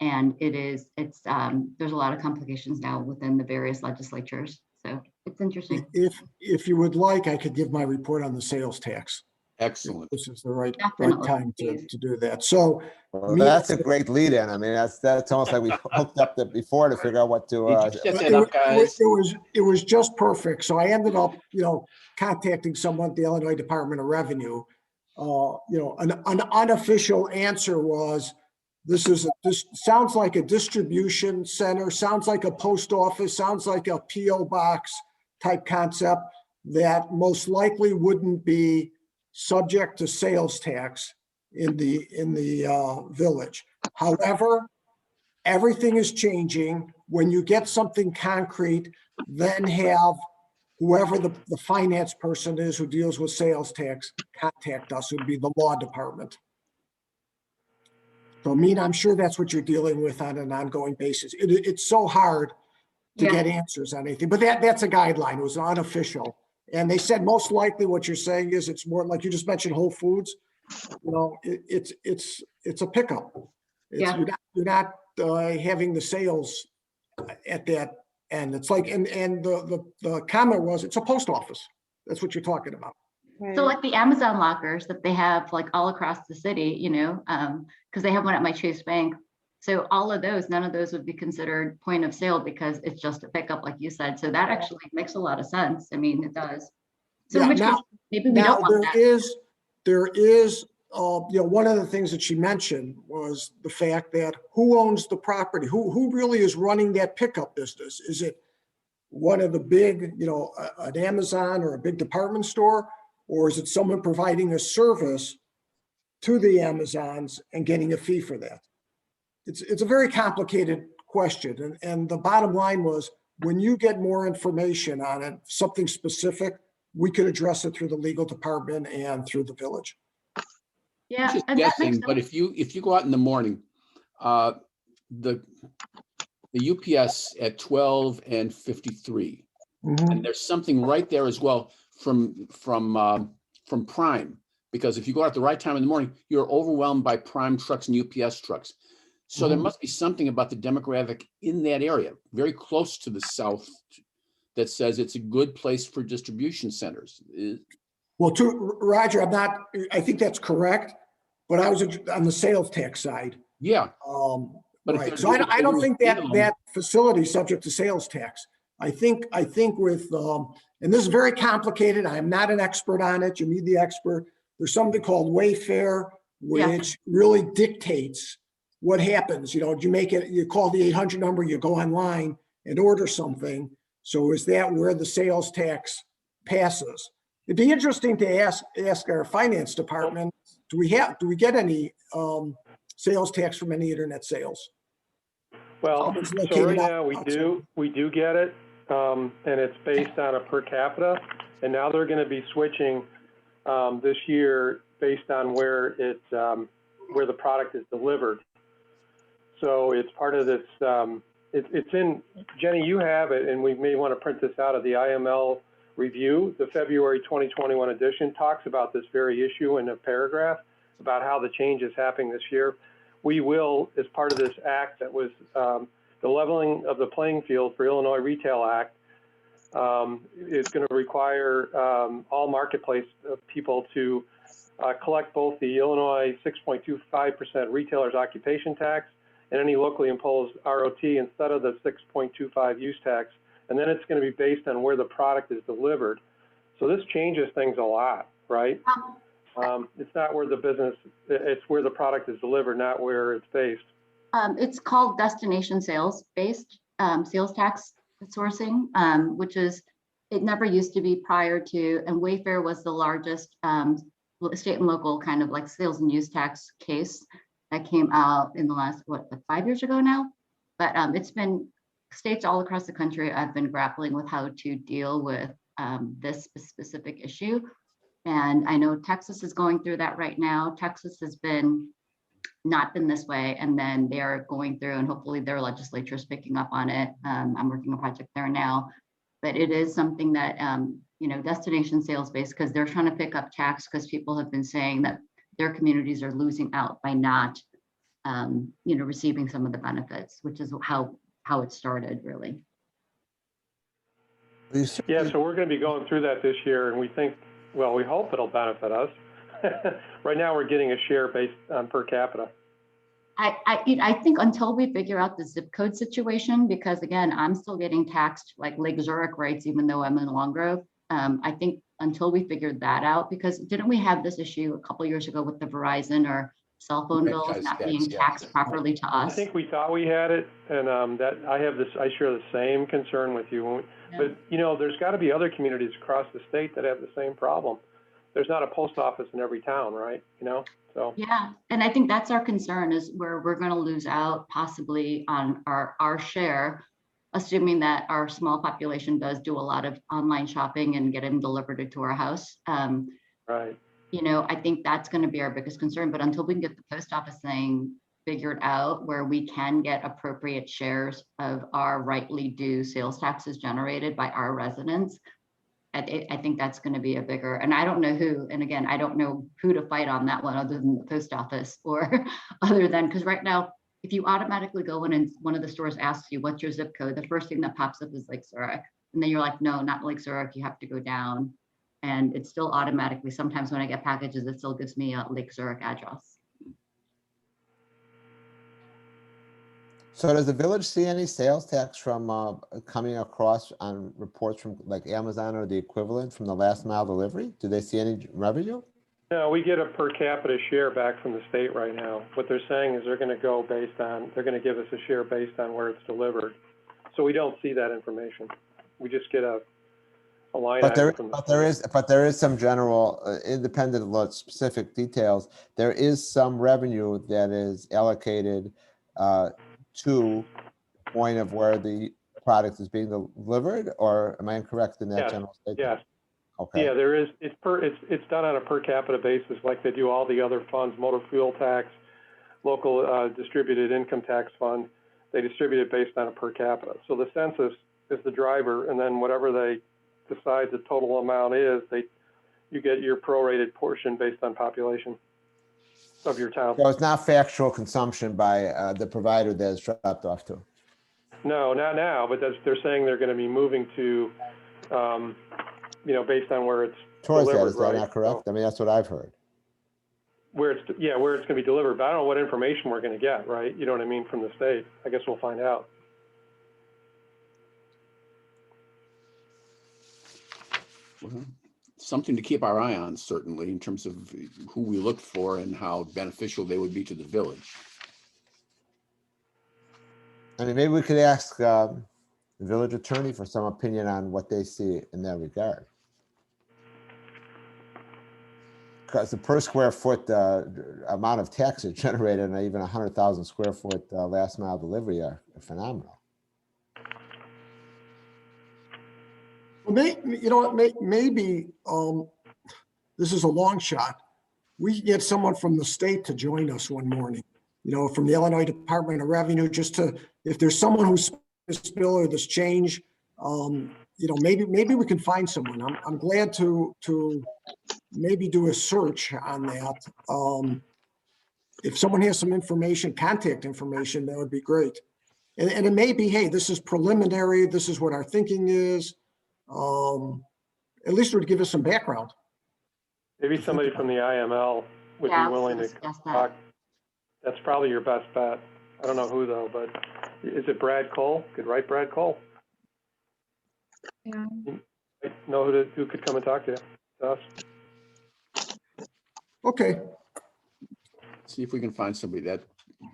And there's a lot of complications now within the various legislatures. So it's interesting. If you would like, I could give my report on the sales tax. Excellent. This is the right Definitely, time to do that. So that's a great lead in. I mean, that's almost like we hooked up before to figure out what to. Set that up, guys. It was just perfect. So I ended up, contacting someone at the Illinois Department of Revenue. An unofficial answer was, this sounds like a distribution center, sounds like a post office, sounds like a PO box type concept that most likely wouldn't be subject to sales tax in the village. However, everything is changing. When you get something concrete, then have whoever the finance person is who deals with sales tax contact us. It would be the law department. So, Mina, I'm sure that's what you're dealing with on an ongoing basis. It's so hard to get answers on anything, but that's a guideline. It was unofficial. And they said most likely what you're saying is it's more like you just mentioned Whole Foods. It's a pickup. You're not having the sales at that end. It's like, and the comment was, it's a post office. That's what you're talking about. So like the Amazon lockers that they have like all across the city, because they have one at my Chase Bank. So all of those, none of those would be considered point of sale because it's just a pickup, like you said. So that actually makes a lot of sense. I mean, it does. So maybe we don't want that. There is, one of the things that she mentioned was the fact that who owns the property? Who really is running that pickup business? Is it one of the big, an Amazon or a big department store? Or is it someone providing a service to the Amazons and getting a fee for that? It's a very complicated question. And the bottom line was, when you get more information on it, something specific, we could address it through the legal department and through the village. Yeah, Just guessing, but if you go out in the morning, the UPS at 12 and 53, and there's something right there as well from Prime, because if you go out at the right time in the morning, you're overwhelmed by Prime trucks and UPS trucks. So there must be something about the demographic in that area, very close to the south, that says it's a good place for distribution centers. Well, Roger, I think that's correct, but I was on the sales tax side. Yeah. But right. So I don't think that facility is subject to sales tax. I think with, and this is very complicated. I am not an expert on it. You need the expert. There's something called Wayfair which really dictates what happens. You know, you make it, you call the 800 number, you go online and order something. So is that where the sales tax passes? It'd be interesting to ask our finance department, do we get any sales tax from any internet sales? Well, so right now we do get it, and it's based on a per capita, and now they're going to be switching this year based on where where the product is delivered. So it's part of this. It's in, Jenny, you have it, and we may want to print this out of the IML review. The February 2021 edition talks about this very issue in a paragraph about how the change is happening this year. We will, as part of this act that was the leveling of the playing field for Illinois Retail Act, is going to require all marketplace people to collect both the Illinois 6.25% retailer's occupation tax and any locally imposed ROT instead of the 6.25 use tax. And then it's going to be based on where the product is delivered. So this changes things a lot, right? It's not where the business, it's where the product is delivered, not where it's based. It's called destination sales based sales tax sourcing, which is, it never used to be prior to, and Wayfair was the largest state and local kind of like sales and use tax case that came out in the last, like 5 years ago now. But it's been, states all across the country have been grappling with how to deal with this specific issue. And I know Texas is going through that right now. Texas has not been this way, and then they're going through, and hopefully their legislature is picking up on it. I'm working a project there now, but it is something that, you know, destination sales based, because they're trying to pick up tax, because people have been saying that their communities are losing out by not, you know, receiving some of the benefits, which is how it started, really. Yeah, so we're going to be going through that this year, and we think, well, we hope it'll benefit us. Right now, we're getting a share based on per capita. I think until we figure out the zip code situation, because again, I'm still getting taxed like Lake Zurich rates, even though I'm in Long Grove. I think until we figured that out, because didn't we have this issue a couple years ago with the Verizon or cell phone bills not being taxed properly to us? I think we thought we had it, and that I share the same concern with you. But you know, there's got to be other communities across the state that have the same problem. There's not a post office in every town, right? You know, so. Yeah, and I think that's our concern, is where we're going to lose out possibly on our share, assuming that our small population does do a lot of online shopping and get them delivered to our house. Right. You know, I think that's going to be our biggest concern. But until we can get the post office thing figured out, where we can get appropriate shares of our rightly due sales taxes generated by our residents, I think that's going to be a bigger, and I don't know who, and again, I don't know who to fight on that one other than the post office, or other than, because right now, if you automatically go in and one of the stores asks you what's your zip code, the first thing that pops up is Lake Zurich. And then you're like, no, not Lake Zurich, you have to go down. And it's still automatically, sometimes when I get packages, it still gives me a Lake Zurich address. So does the village see any sales tax from coming across on reports from like Amazon or the equivalent from the last mile delivery? Do they see any revenue? No, we get a per capita share back from the state right now. What they're saying is they're going to go based on, they're going to give us a share based on where it's delivered. So we don't see that information. We just get a line item from the state. But there is some general, independent of specific details, there is some revenue that is allocated to the point of where the product is being delivered, or am I incorrect in that general statement? Yes. Okay. Yeah, there is. It's done on a per capita basis, like they do all the other funds, motor fuel tax, local distributed income tax fund. They distribute it based on a per capita. So the census is the driver, and then whatever they decide the total amount is, you get your prorated portion based on population of your town. So it's not factual consumption by the provider that is dropped off to. No, not now, but they're saying they're going to be moving to, you know, based on where it's Towards delivered, that, is that right? not correct? So, I mean, that's what I've heard. where it's going to be delivered, but I don't know what information we're going to get, right? You know what I mean, from the state. I guess we'll find out. something to keep our eye on, certainly, in terms of who we look for and how beneficial they would be to the village. I mean, maybe we could ask the village attorney for some opinion on what they see in that regard. Because the per square foot amount of taxes generated and even 100,000 square foot last mile delivery are phenomenal. Well, you know what, maybe this is a long shot. We can get someone from the state to join us one morning, you know, from the Illinois Department of Revenue, just to, if there's someone who's this bill or this change, you know, maybe we can find someone. I'm glad to maybe do a search on that. If someone has some information, contact information, that would be great. And it may be, hey, this is preliminary. This is what our thinking is. At least it would give us some background. Maybe somebody from the IML would be willing to talk. That's probably your best bet. I don't know who though, but is it Brad Cole? Could write Brad Cole? Yeah. You might know who could come and talk to you, to us. Okay. See if we can find somebody that,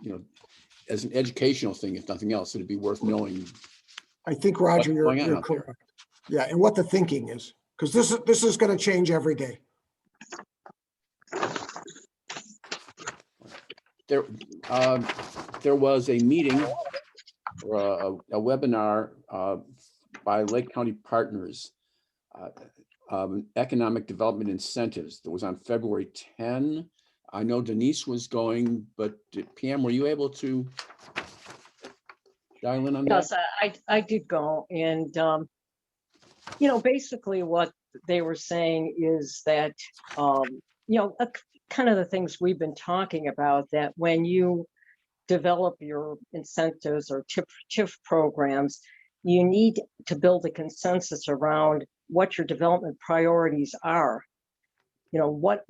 you know, as an educational thing, if nothing else, it'd be worth knowing. I think, Roger, you're correct. Yeah, and what the thinking is, because this is going to change every day. There was a meeting or a webinar by Lake County Partners, economic development incentives, that was on February 10. I know Denise was going, but Pam, were you able to dial in on that? Yes, I did go, and you know, basically what they were saying is that you know, kind of the things we've been talking about, that when you develop your incentives or TIF programs, you need to build a consensus around what your development priorities are. You know, what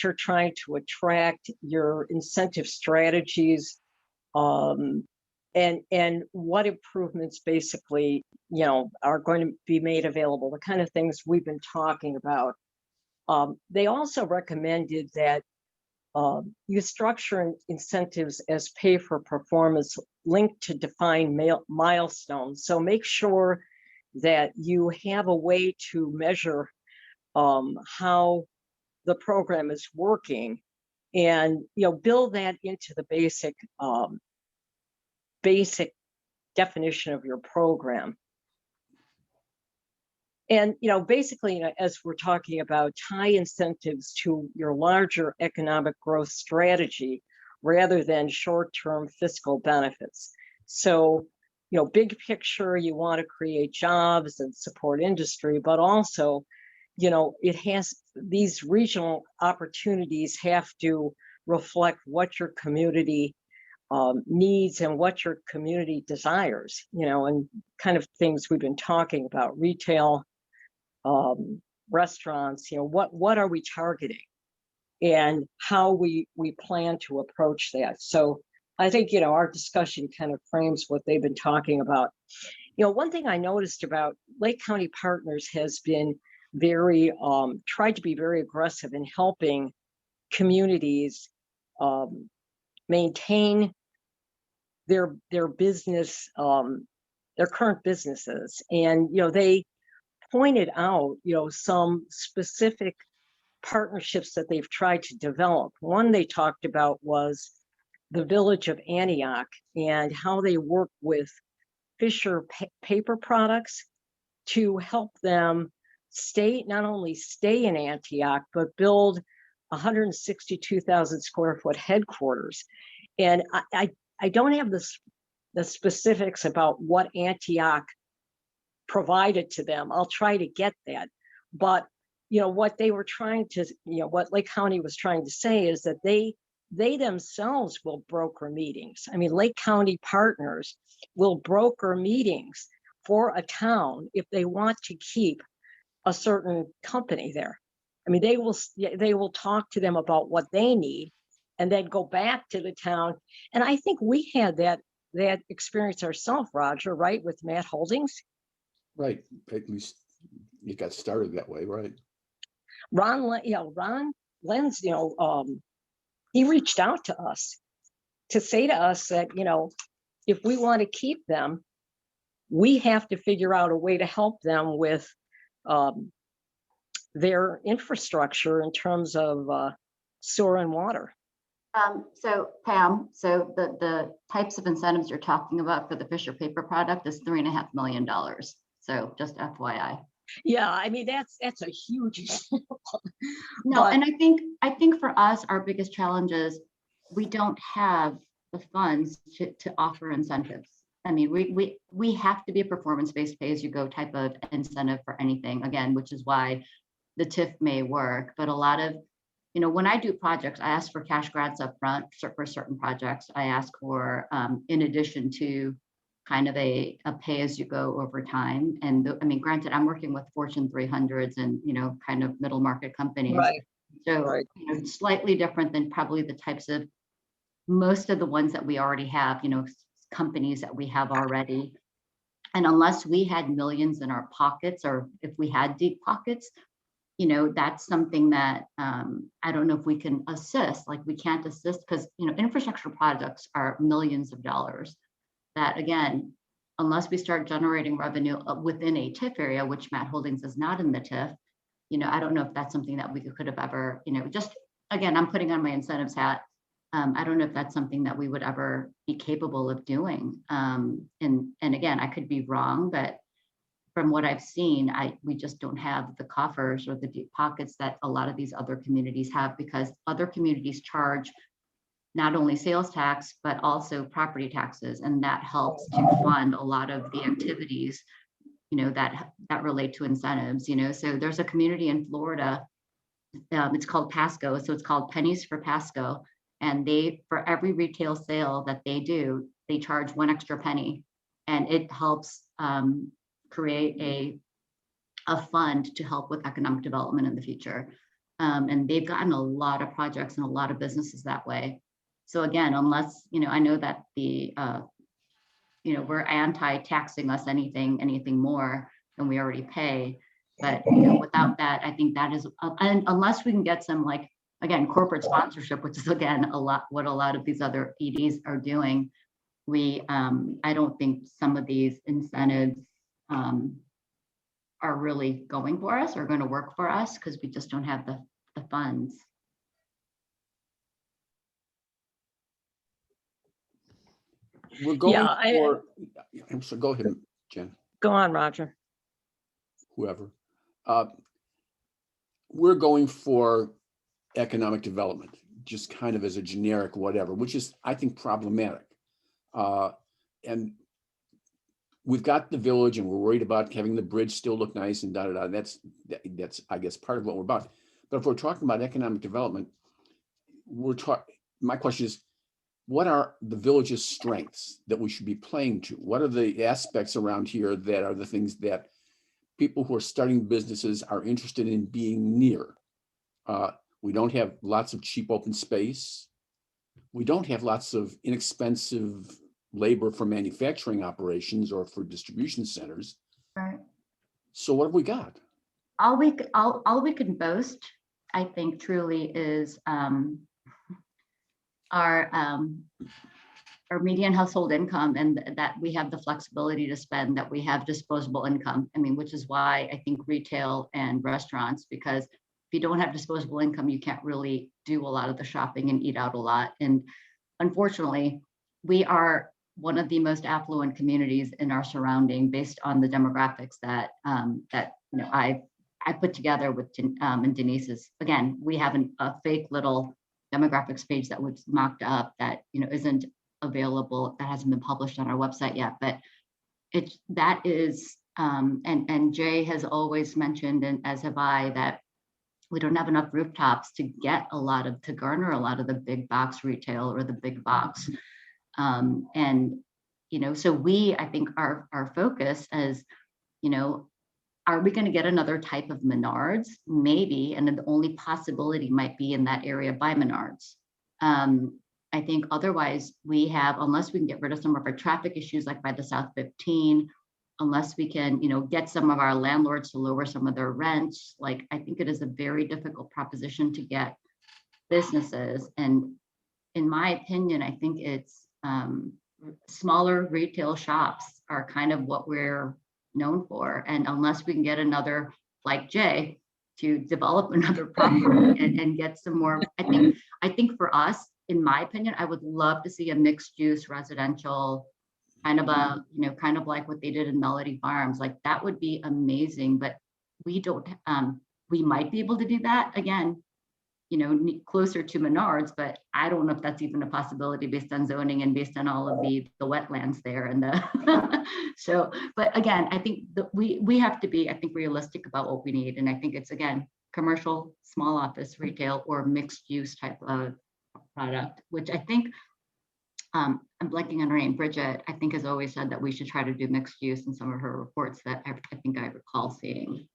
you're trying to attract, your incentive strategies, and what improvements basically, you know, are going to be made available, the kind of things we've been talking about. They also recommended that you structure incentives as pay for performance linked to defined milestones. So make sure that you have a way to measure how the program is working, and, you know, build that into the basic definition of your program. And, you know, basically, you know, as we're talking about, tie incentives to your larger economic growth strategy rather than short-term fiscal benefits. So, you know, big picture, you want to create jobs and support industry, but also, you know, it has, these regional opportunities have to reflect what your community needs and what your community desires, you know, and kind of things we've been talking about, retail, restaurants, you know, what are we targeting and how we plan to approach that. So I think, you know, our discussion kind of frames what they've been talking about. You know, one thing I noticed about Lake County Partners has been very, tried to be very aggressive in helping communities maintain their business, their current businesses. And, you know, they pointed out, you know, some specific partnerships that they've tried to develop. One they talked about was the village of Antioch and how they work with Fisher paper products to help them not only stay in Antioch, but build 162,000 square foot headquarters. And I don't have the specifics about what Antioch provided to them. I'll try to get that. But, you know, what they were trying to, you know, what Lake County was trying to say is that they themselves will broker meetings. I mean, Lake County Partners will broker meetings for a town if they want to keep a certain company there. I mean, they will talk to them about what they need and then go back to the town. And I think we had that experience ourselves, Roger, right, with Matt Holdings? Right. At least It got started that way, right? Ron Lenz, he reached out to us to say to us that, if we want to keep them, we have to figure out a way to help them with their infrastructure in terms of sewer and water. So Pam, so the types of incentives you're talking about for the Fisher paper product is $3.5 million. So just FYI. Yeah, I mean that's a huge no, and I think for us, our biggest challenge is we don't have the funds to offer incentives. I mean, we have to be a performance-based pay-as-you-go type of incentive for anything, again, which is why the TIF may work. But a lot of, when I do projects, I ask for cash grants up front for certain projects. I ask for, in addition to kind of a pay-as-you-go over time. And I mean, granted, I'm working with Fortune 300s and, kind of middle market companies. Right. So, Right. Slightly different than probably the types of most of the ones that we already have, companies that we have already. And unless we had millions in our pockets, or if we had deep pockets, that's something that I don't know if we can assist. Like we can't assist because, infrastructure projects are millions of dollars that, again, unless we start generating revenue within a TIF area, which Matt Holdings is not in the TIF, I don't know if that's something that we could have ever, just, again, I'm putting on my incentives hat. I don't know if that's something that we would ever be capable of doing. And again, I could be wrong, but from what I've seen, we just don't have the coffers or the deep pockets that a lot of these other communities have, because other communities charge not only sales tax, but also property taxes. And that helps to fund a lot of the activities, that relate to incentives, So there's a community in Florida, it's called Pasco. So it's called Pennies for Pasco. And for every retail sale that they do, they charge 1 extra penny. And it helps create a fund to help with economic development in the future. And they've gotten a lot of projects and a lot of businesses that way. So again, unless, I know that we're anti-taxing us anything more than we already pay. But without that, I think that is, and unless we can get some, like, again, corporate sponsorship, which is again what a lot of these other EDs are doing, I don't think some of these incentives are really going for us or going to work for us, because we just don't have the funds. We're going for, I'm sorry, go ahead, Jen. Go on, Roger. Whoever. We're going for economic development, just kind of as a generic whatever, which is, I think, problematic. And we've got the village, and we're worried about having the bridge still look nice and da-da-da. That's, I guess, part of what we're about. But if we're talking about economic development, my question is, what are the village's strengths that we should be playing to? What are the aspects around here that are the things that people who are starting businesses are interested in being near? We don't have lots of cheap open space. We don't have lots of inexpensive labor for manufacturing operations or for distribution centers. Right. So what have we got? All we can boast, I think, truly is our median household income, and that we have the flexibility to spend, that we have disposable income. I mean, which is why I think retail and restaurants, because if you don't have disposable income, you can't really do a lot of the shopping and eat out a lot. And unfortunately, we are one of the most affluent communities in our surrounding, based on the demographics that I put together with and Denise's. Again, we have a fake little demographics page that was mocked up that isn't available, that hasn't been published on our website yet. But that is and Jay has always mentioned, and as have I, that we don't have enough rooftops to garner a lot of the big box retail or the big box. So I think our focus is, are we going to get another type of Menards? Maybe, and then the only possibility might be in that area by Menards. I think otherwise unless we can get rid of some of our traffic issues, like by the South 15, unless we can, get some of our landlords to lower some of their rents, like, I think it is a very difficult proposition to get businesses. And in my opinion, I think it's smaller retail shops are kind of what we're known for. And unless we can get another, like Jay, to develop another property and get some more, I think for us, in my opinion, I would love to see a mixed use residential kind of a, kind of like what they did in Melody Farms. Like, that would be amazing, but we don't, we might be able to do that again, closer to Menards, but I don't know if that's even a possibility based on zoning and based on all of the wetlands there and the so. But again, I think that we have to be, I think, realistic about what we need, and I think it's, again, commercial, small office, retail, or mixed use type of product, which I think I'm blanking on her name, Bridget, I think, has always said that we should try to do mixed use in some of her reports that I think I recall seeing.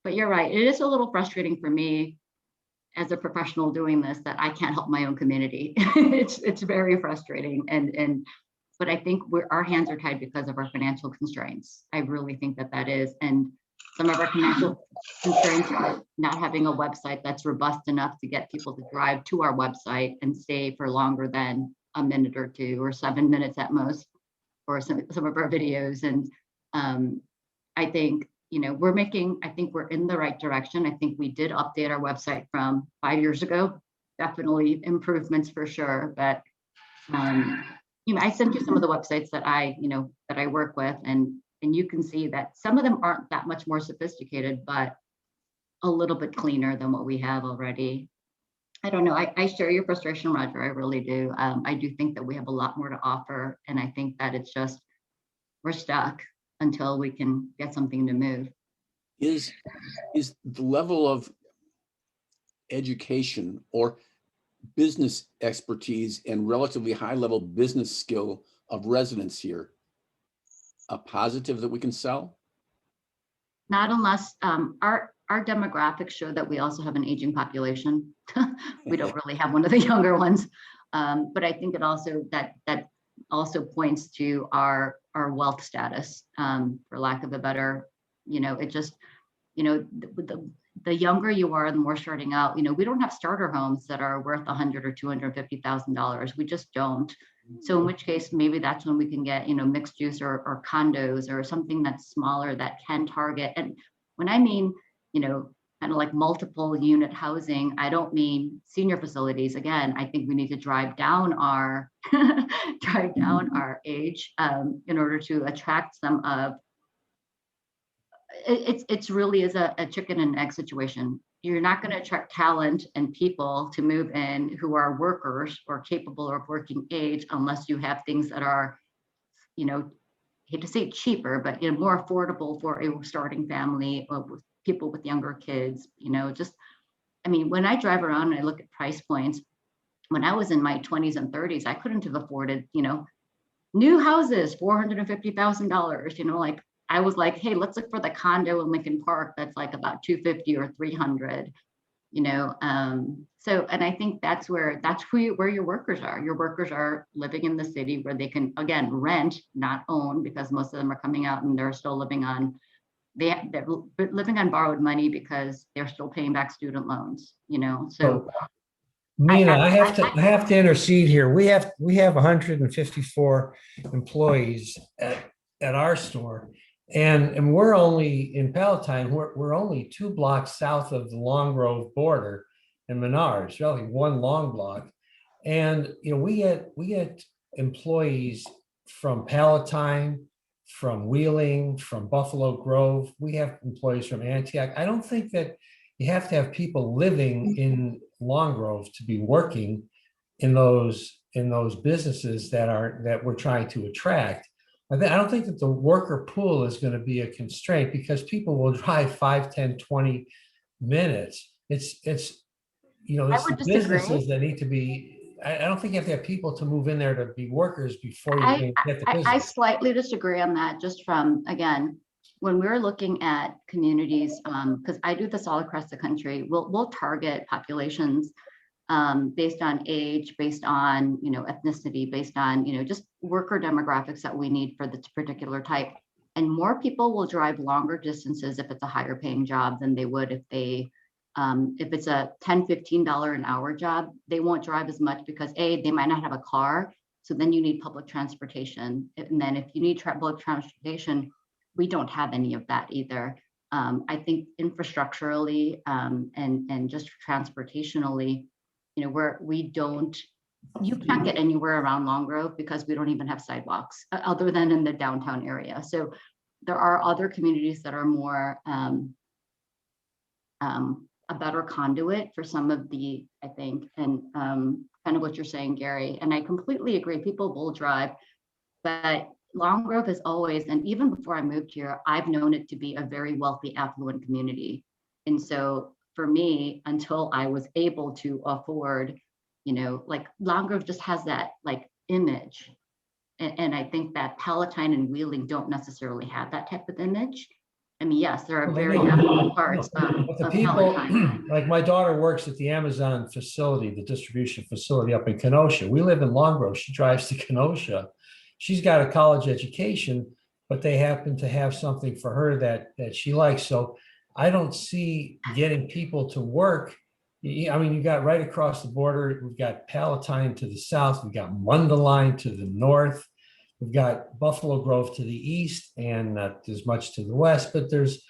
But you're right, it is a little frustrating for me as a professional doing this that I can't help my own community. it's very frustrating, but I think our hands are tied because of our financial constraints. I really think that is, and some of our financial constraints are not having a website that's robust enough to get people to drive to our website and stay for longer than a minute or two or 7 minutes at most for some of our videos. And I think, I think we're in the right direction. I think we did update our website from 5 years ago, definitely improvements for sure. But, I sent you some of the websites that I work with, and you can see that some of them aren't that much more sophisticated, but a little bit cleaner than what we have already. I don't know. I share your frustration, Roger. I really do. I do think that we have a lot more to offer. And I think that it's just, we're stuck until we can get something to move. Is the level of education or business expertise and relatively high level business skill of residents here a positive that we can sell? Not unless our demographics show that we also have an aging population. We don't really have one of the younger ones, but I think it also that also points to our wealth status, for lack of a better, it just, the younger you are, the more starting out. We don't have starter homes that are worth $100,000 or $250,000. We just don't. So in which case, maybe that's when we can get, mixed use or condos or something that's smaller that can target. And when I mean, kind of like multiple unit housing, I don't mean senior facilities. Again, I think we need to drive down our age in order to attract some of. It's really is a chicken and egg situation. You're not going to attract talent and people to move in who are workers or capable of working age unless you have things that are, hate to say cheaper, but more affordable for a starting family or with people with younger kids. When I drive around and I look at price points, when I was in my 20s and 30s, I couldn't have afforded, new houses, $450,000, I was like, hey, let's look for the condo in Lincoln Park that's like about $250,000 or $300,000, So, and I think that's where your workers are. Your workers are living in the city where they can, again, rent, not own, because most of them are coming out and they're still living on, they're living on borrowed money because they're still paying back student loans, So, Mina, I have to intercede here. We have 154 employees at our store. And we're only in Palatine, we're only 2 blocks south of the Long Grove border in Menards, really one long block. And we get employees from Palatine, from Wheeling, from Buffalo Grove. We have employees from Antioch. I don't think that you have to have people living in Long Grove to be working in those businesses that we're trying to attract. I don't think that the worker pool is going to be a constraint because people will drive 5, 10, 20 minutes. It's the businesses that need to be, I don't think you have to have people to move in there to be workers before you can get the business. I slightly disagree on that, just from, again, when we're looking at communities, because I do this all across the country, we'll target populations based on age, based on, ethnicity, based on, just worker demographics that we need for this particular type. And more people will drive longer distances if it's a higher paying job than they would if it's a $10, $15 an hour job. They won't drive as much because they might not have a car. So then you need public transportation. And then if you need public transportation, we don't have any of that either. I think infrastructurally and just transportationally, you can't get anywhere around Long Grove because we don't even have sidewalks other than in the downtown area. So there are other communities that are more a better conduit for some of the, I think, and kind of what you're saying, Gary. And I completely agree. People will drive, but Long Grove is always, and even before I moved here, I've known it to be a very wealthy, affluent community. And so for me, until I was able to afford, like Long Grove just has that like image. And I think that Palatine and Wheeling don't necessarily have that type of image. I mean, yes, there are very affluent parts But the of people, Palatine. like my daughter works at the Amazon facility, the distribution facility up in Kenosha. We live in Long Grove. She drives to Kenosha. She's got a college education, but they happen to have something for her that she likes. So I don't see getting people to work. I mean, you got right across the border, we've got Palatine to the south, we've got Mundelein to the north, we've got Buffalo Grove to the east, and not as much to the west, but there's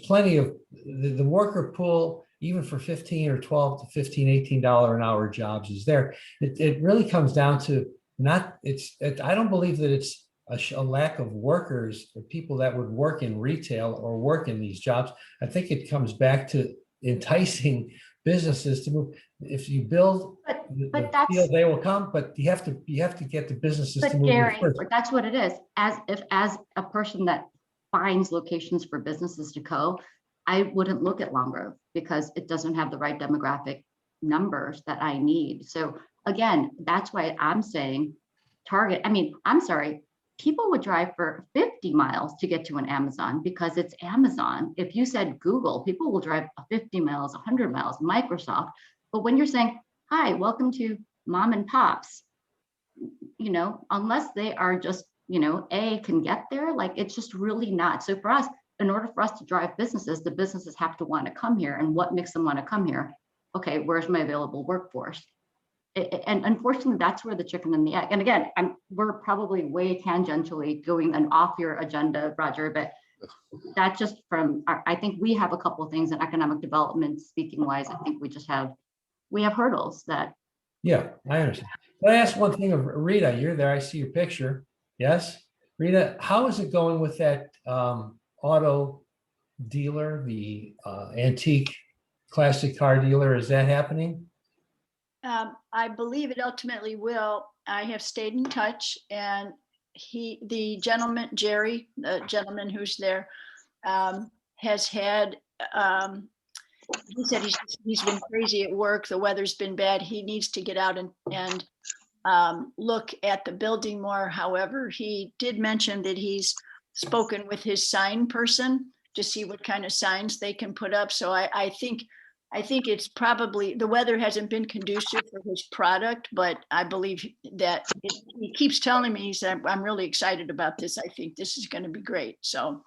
plenty of the worker pool, even for 15 or 12 to 15, $18 an hour jobs is there. It really comes down to I don't believe that it's a lack of workers or people that would work in retail or work in these jobs. I think it comes back to enticing businesses to move. If you build But that's field, they will come, but you have to get the businesses to but move Gary, first. that's what it is. As a person that finds locations for businesses to go, I wouldn't look at Long Grove because it doesn't have the right demographic numbers that I need. So again, that's why I'm saying target. I mean, I'm sorry, people would drive for 50 miles to get to an Amazon because it's Amazon. If you said Google, people will drive 50 miles, 100 miles, Microsoft. But when you're saying, hi, welcome to mom and pops, unless they are just, can get there, like it's just really not. So for us, in order for us to drive businesses, the businesses have to want to come here. And what makes them want to come here? Okay, where's my available workforce? And unfortunately, that's where the chicken and the egg. And again, we're probably way tangentially going an off your agenda, Roger, but that's just I think we have a couple of things in economic development, speaking wise. I think we have hurdles that. Yeah, I understand. But I ask one thing of Rita, you're there, I see your picture. Yes, Rita, how is it going with that auto dealer, the antique classic car dealer? Is that happening? I believe it ultimately will. I have stayed in touch, and the gentleman, Jerry, the gentleman who's there, has had, he said he's been crazy at work. The weather's been bad. He needs to get out and look at the building more. However, he did mention that he's spoken with his sign person to see what kind of signs they can put up. So I think it's probably, the weather hasn't been conducive for his product, but I believe that he keeps telling me, he said, I'm really excited about this. I think this is going to be great. So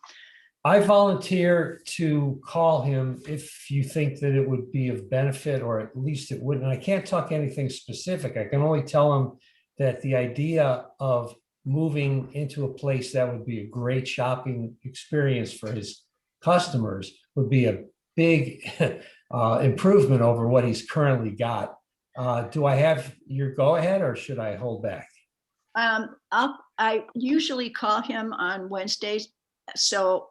I volunteer to call him if you think that it would be of benefit, or at least it wouldn't. I can't talk anything specific. I can only tell him that the idea of moving into a place that would be a great shopping experience for his customers would be a big improvement over what he's currently got. Do I have your go ahead, or should I hold back? I usually call him on Wednesdays. So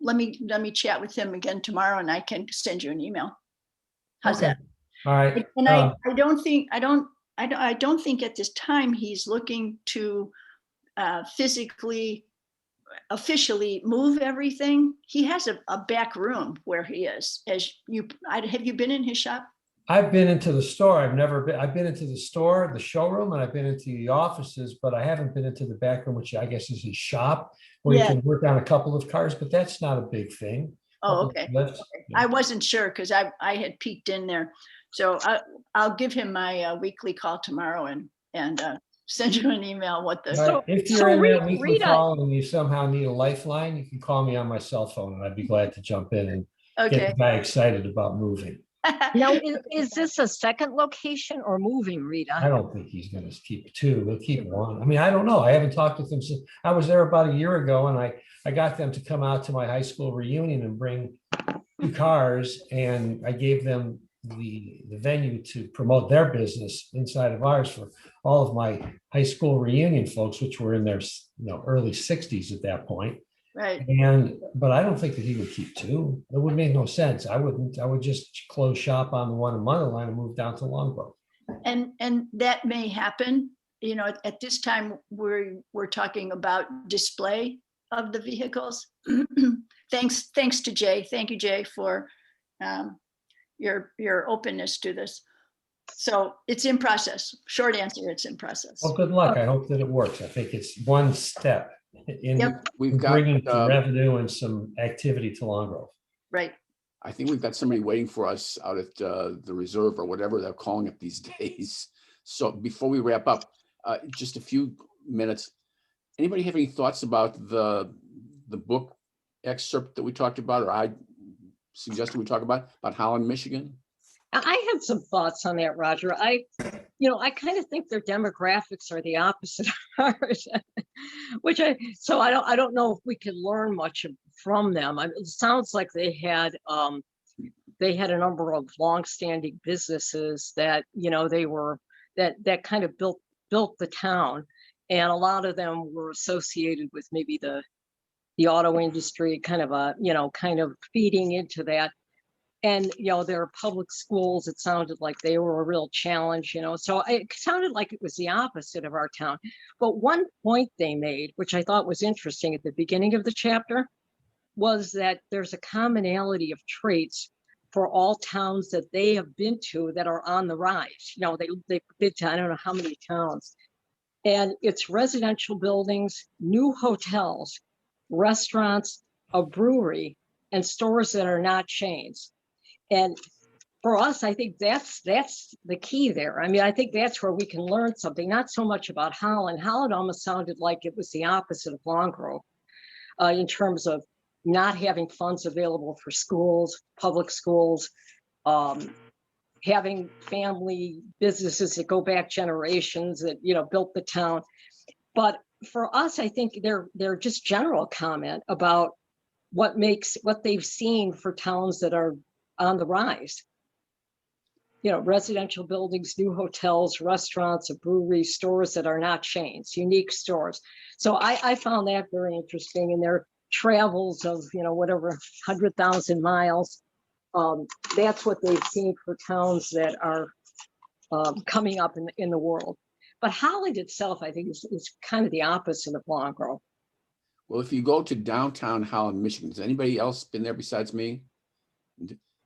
let me chat with him again tomorrow, and I can send you an email. How's Okay. that? All right. And I don't think at this time he's looking to officially move everything. He has a back room where he is. Have you been in his shop? I've been into the store. I've been into the store, the showroom, and I've been into the offices, but I haven't been into the back room, which I guess is his shop, where you can work on a couple of cars, but that's not a big thing. Oh, okay. Yeah. I wasn't sure because I had peeked in there. So I'll give him my weekly call tomorrow and send you an email what the. But if so you're in that weekly Rita- call and you somehow need a lifeline, you can call me on my cell phone and I'd be glad to jump in and get Okay. the guy excited about moving. Now, is this a second location or moving, I Rita? don't think he's going to keep two. He'll keep one. I mean, I don't know. I haven't talked with him since I was there about a year ago, and I got them to come out to my high school reunion and bring 2 cars, and I gave them the venue to promote their business inside of ours for all of my high school reunion folks, which were in their early 60s at that point. Right. But I don't think that he would keep 2. It would make no sense. I wouldn't. I would just close shop on the one in Motherline and move down to Long Grove. And that may happen, at this time, we're talking about display of the vehicles. Thanks to Jay. Thank you, Jay, for your openness to this. So it's in process. Short answer, it's in process. Well, good luck. I hope that it works. I think it's one step in Yep. We've got, bringing some revenue and some activity to Long Grove. Right. I think we've got somebody waiting for us out at the reserve or whatever they're calling it these days. So before we wrap up, just a few minutes. Anybody have any thoughts about the book excerpt that we talked about, or I suggested we talk about Holland, Michigan? I had some thoughts on that, Roger. I kind of think their demographics are the opposite of ours, I don't know if we could learn much from them. It sounds like they had a number of longstanding businesses that they were that kind of built the town, and a lot of them were associated with maybe the auto industry, kind of feeding into that. And, their public schools, it sounded like they were a real challenge, so it sounded like it was the opposite of our town. But one point they made, which I thought was interesting at the beginning of the chapter, was that there's a commonality of traits for all towns that they have been to that are on the rise. They've been to, I don't know how many towns. And it's residential buildings, new hotels, restaurants, a brewery, and stores that are not chains. And for us, I think that's the key there. I mean, I think that's where we can learn something, not so much about Holland. Holland almost sounded like it was the opposite of Long Grove in terms of not having funds available for schools, public schools, having family businesses that go back generations that, built the town. But for us, I think they're just general comment about what they've seen for towns that are on the rise. Residential buildings, new hotels, restaurants, a brewery, stores that are not chains, unique stores. So I found that very interesting in their travels of, whatever, 100,000 miles. That's what they've seen for towns that are coming up in the world. But Holland itself, I think, is kind of the opposite of Long Grove. Well, if you go to downtown Holland, Michigan, has anybody else been there besides me?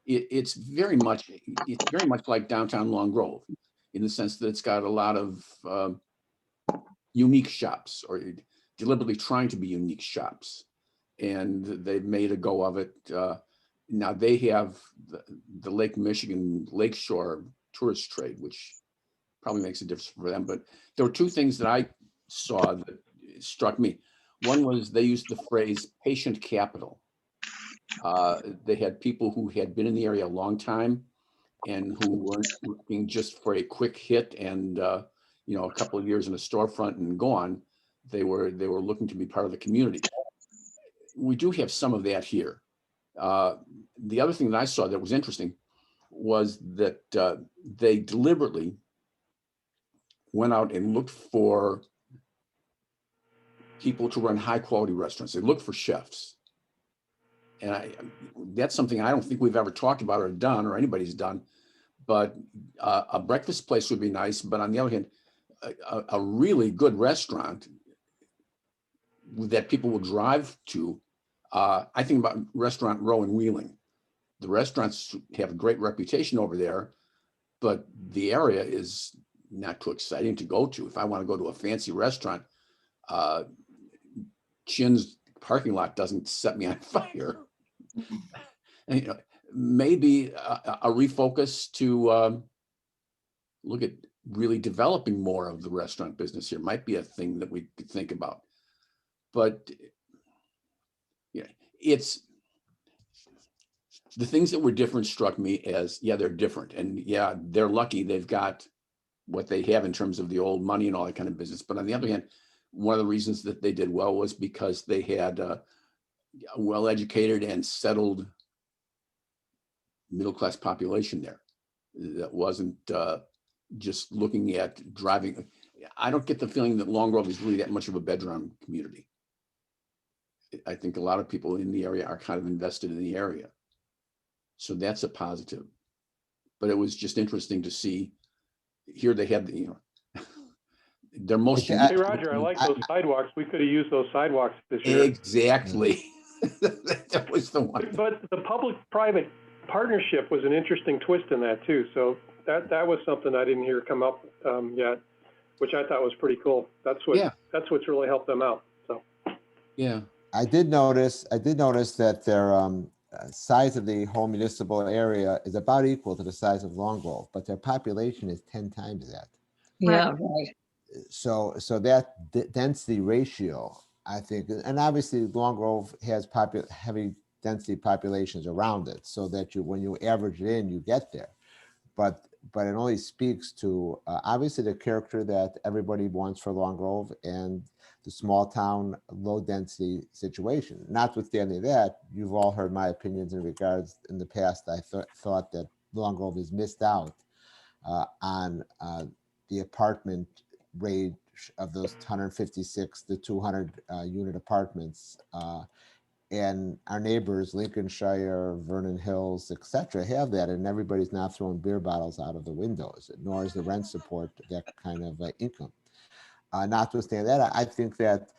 It's very much like downtown Long Grove, in the sense that it's got a lot of unique shops, or deliberately trying to be unique shops, and they've made a go of it. Now they have the Lake Michigan Lakeshore tourist trade, which probably makes a difference for them. But there were 2 things that I saw that struck me. One was they used the phrase patient capital. They had people who had been in the area a long time and who weren't looking just for a quick hit and a couple of years in a storefront and go on. They were looking to be part of the community. We do have some of that here. The other thing that I saw that was interesting was that they deliberately went out and looked for people to run high quality restaurants. They looked for chefs. And that's something I don't think we've ever talked about or done, or anybody's done. But a breakfast place would be nice. But on the other hand, a really good restaurant that people will drive to. I think about Restaurant Row in Wheeling. The restaurants have a great reputation over there, but the area is not too exciting to go to. If I want to go to a fancy restaurant, Chin's parking lot doesn't set me on fire. And, maybe a refocus to look at really developing more of the restaurant business here. Might be a thing that we could think about. But yeah, it's the things that were different struck me as, yeah, they're different. And yeah, they're lucky they've got what they have in terms of the old money and all that kind of business. But on the other hand, one of the reasons that they did well was because they had a well-educated and settled middle-class population there that wasn't just looking at driving. I don't get the feeling that Long Grove is really that much of a bedroom community. I think a lot of people in the area are kind of invested in the area. So that's a positive. But it was just interesting to see here they had, their most. Hey, Roger, I like those sidewalks. We could have used those sidewalks this year. Exactly. That was the one. But the public-private partnership was an interesting twist in that too. So that was something I didn't hear come up yet, which I thought was pretty cool. That's what's really helped them out. So yeah, I did notice that their size of the whole municipal area is about equal to the size of Long Grove, but their population is 10 times that. Yeah, right. So that density ratio, I think, and obviously Long Grove has heavy density populations around it, so that when you average it in, you get there. But it only speaks to obviously the character that everybody wants for Long Grove and the small town, low density situation. Notwithstanding that, you've all heard my opinions in regards in the past. I thought that Long Grove has missed out on the apartment range of those 156 to 200 unit apartments. And our neighbors, Lincolnshire, Vernon Hills, etc., have that, and everybody's not throwing beer bottles out of the windows, nor is the rent support that kind of income. Notwithstanding that, I think that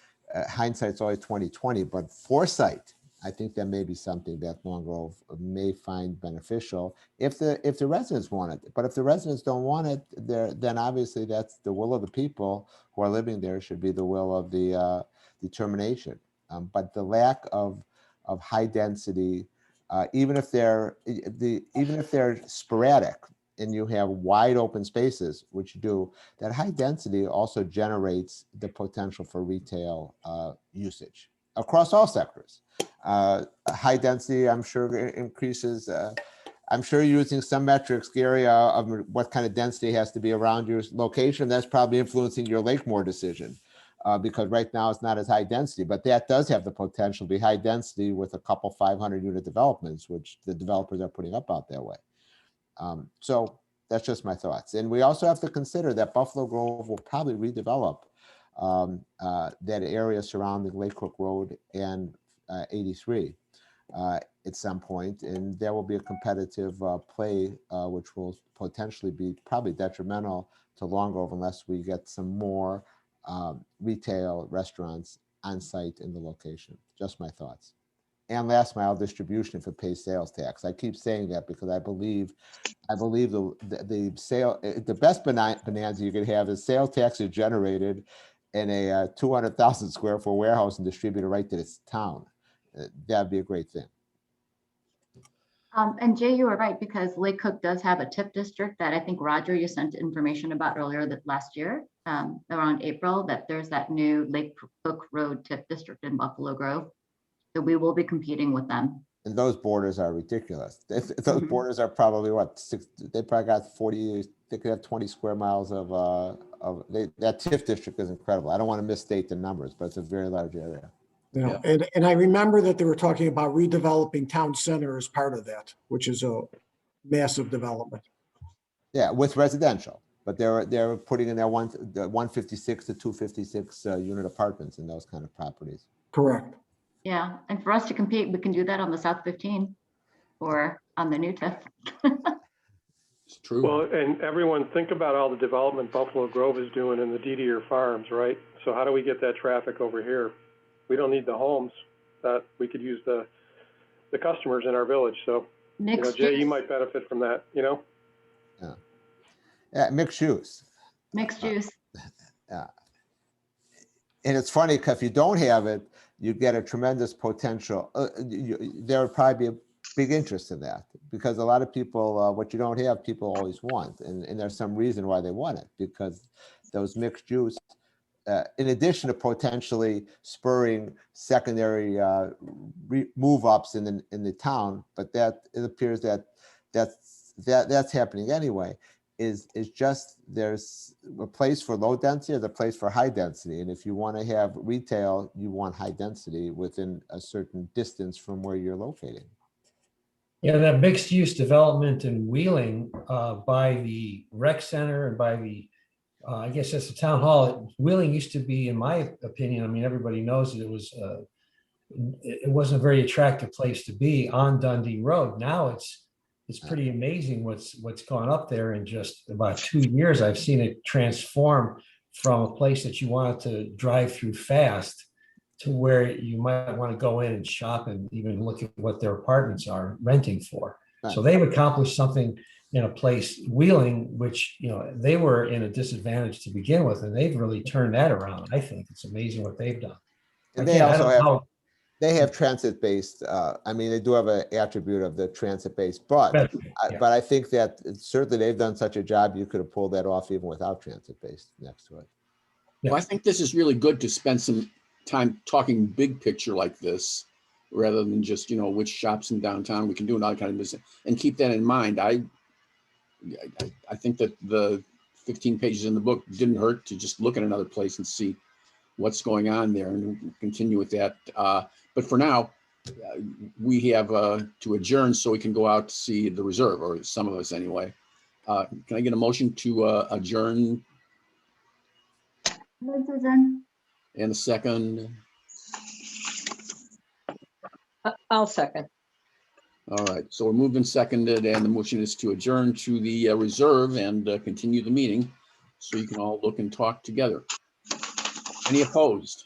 hindsight's always 20/20, but foresight, I think that may be something that Long Grove may find beneficial if the residents want it. But if the residents don't want it, then obviously that's the will of the people who are living there should be the will of the determination. But the lack of high density, even if they're sporadic and you have wide open spaces, which do, that high density also generates the potential for retail usage across all sectors. High density, I'm sure, increases. I'm sure using some metrics, Gary, of what kind of density has to be around your location. That's probably influencing your Lakemore decision. Because right now it's not as high density, but that does have the potential to be high density with a couple 500 unit developments, which the developers are putting up out that way. So that's just my thoughts. And we also have to consider that Buffalo Grove will probably redevelop that area surrounding Lake Cook Road and 83 at some point, and there will be a competitive play, which will potentially be probably detrimental to Long Grove unless we get some more retail restaurants on site in the location. Just my thoughts. And last mile distribution if it pays sales tax. I keep saying that because I believe the best bonanza you could have is sales taxes generated in a 200,000 square foot warehouse and distributed right to this town. That'd be a great thing. And Jay, you were right, because Lake Cook does have a TIF district that I think, Roger, you sent information about earlier that last year, around April, that there's that new Lake Cook Road TIF district in Buffalo Grove. So we will be competing with them. And those borders are ridiculous. Those borders are probably what, they probably got 40, they could have 20 square miles of that TIF district is incredible. I don't want to misstate the numbers, but it's a very large area. Yeah. And I remember that they were talking about redeveloping town center as part of that, which is a massive development. Yeah, with residential, but they're putting in their 156 to 256 unit apartments in those kind of properties. Correct. Yeah, and for us to compete, we can do that on the South 15 or on the new TIF. It's true. Well, and everyone think about all the development Buffalo Grove is doing in the Didier Farms, right? So how do we get that traffic over here? We don't need the homes, that we could use the customers in our village. So, Jay, you might benefit from that, Yeah, mixed use. Mixed use. And it's funny because if you don't have it, you get a tremendous potential. There would probably be big interest in that, because a lot of people, what you don't have, people always want, and there's some reason why they want it, because those mixed use, in addition to potentially spurring secondary move ups in the town, but that it appears that's happening anyway. Is just there's a place for low density, there's a place for high density, and if you want to have retail, you want high density within a certain distance from where you're located. Yeah, that mixed use development in Wheeling by the rec center and by the I guess that's the town hall. Wheeling used to be, in my opinion, I mean, everybody knows that it wasn't a very attractive place to be on Dundee Road. Now it's pretty amazing what's gone up there in just about 2 years. I've seen it transform from a place that you wanted to drive through fast to where you might want to go in and shop and even look at what their apartments are renting for. So they've accomplished something in a place, Wheeling, which, you know, they were in a disadvantage to begin with, and they've really turned that around. I think it's amazing what they've done. And they have transit-based, I mean, they do have an attribute of the transit-based, but I think that certainly they've done such a job, you could have pulled that off even without transit-based next to it. Well, I think this is really good to spend some time talking big picture like this, rather than just, you know, which shops in downtown we can do another kind of business, and keep that in mind. I think that the 15 pages in the book didn't hurt to just look at another place and see what's going on there and continue with that. But for now, we have to adjourn so we can go out to see the reserve, or some of us anyway. Can I get a motion to adjourn? And a second? I'll second. All right, so we're moved and seconded, and the motion is to adjourn to the reserve and continue the meeting so you can all look and talk together. Any opposed?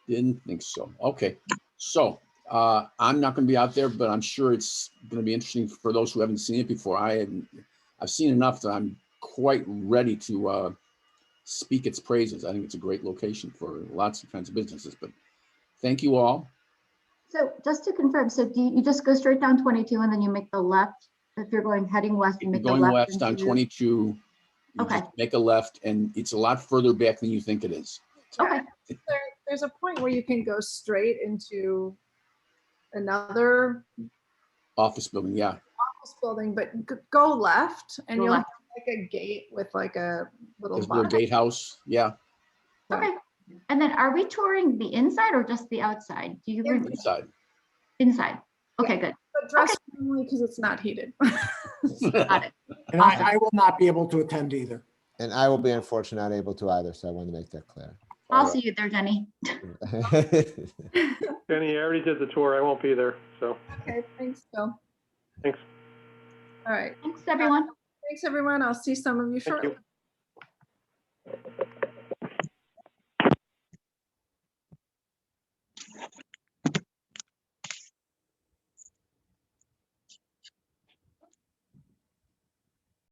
Didn't think so. Okay, so I'm not going to be out there, but I'm sure it's going to be interesting for those who haven't seen it before. I've seen enough that I'm quite ready to speak its praises. I think it's a great location for lots of kinds of businesses, but thank you all. So just to confirm, so do you just go straight down 22 and then you make the left? If you're heading west, you make the left. Going west on 22, you okay. just make a left, and it's a lot further back than you think it is. Okay. There's a point where you can go straight into another Office building, yeah. Office building, but go left and Go you'll left. have like a gate with like a little There's a little gatehouse, yeah. Okay. And then are we touring the inside or just the outside? Do you Inside. Inside. Okay, good. But dress normally because it's not heated. Got it. And I will not be able to attend either. And I will be unfortunately not able to either, so I want to make that clear. I'll see you there, Jenny. Jenny, I already did the tour. I won't be there, so. Okay, thanks, Bill. Thanks. All right. Thanks, everyone. Thanks, everyone. I'll see some of you Thank shortly. you.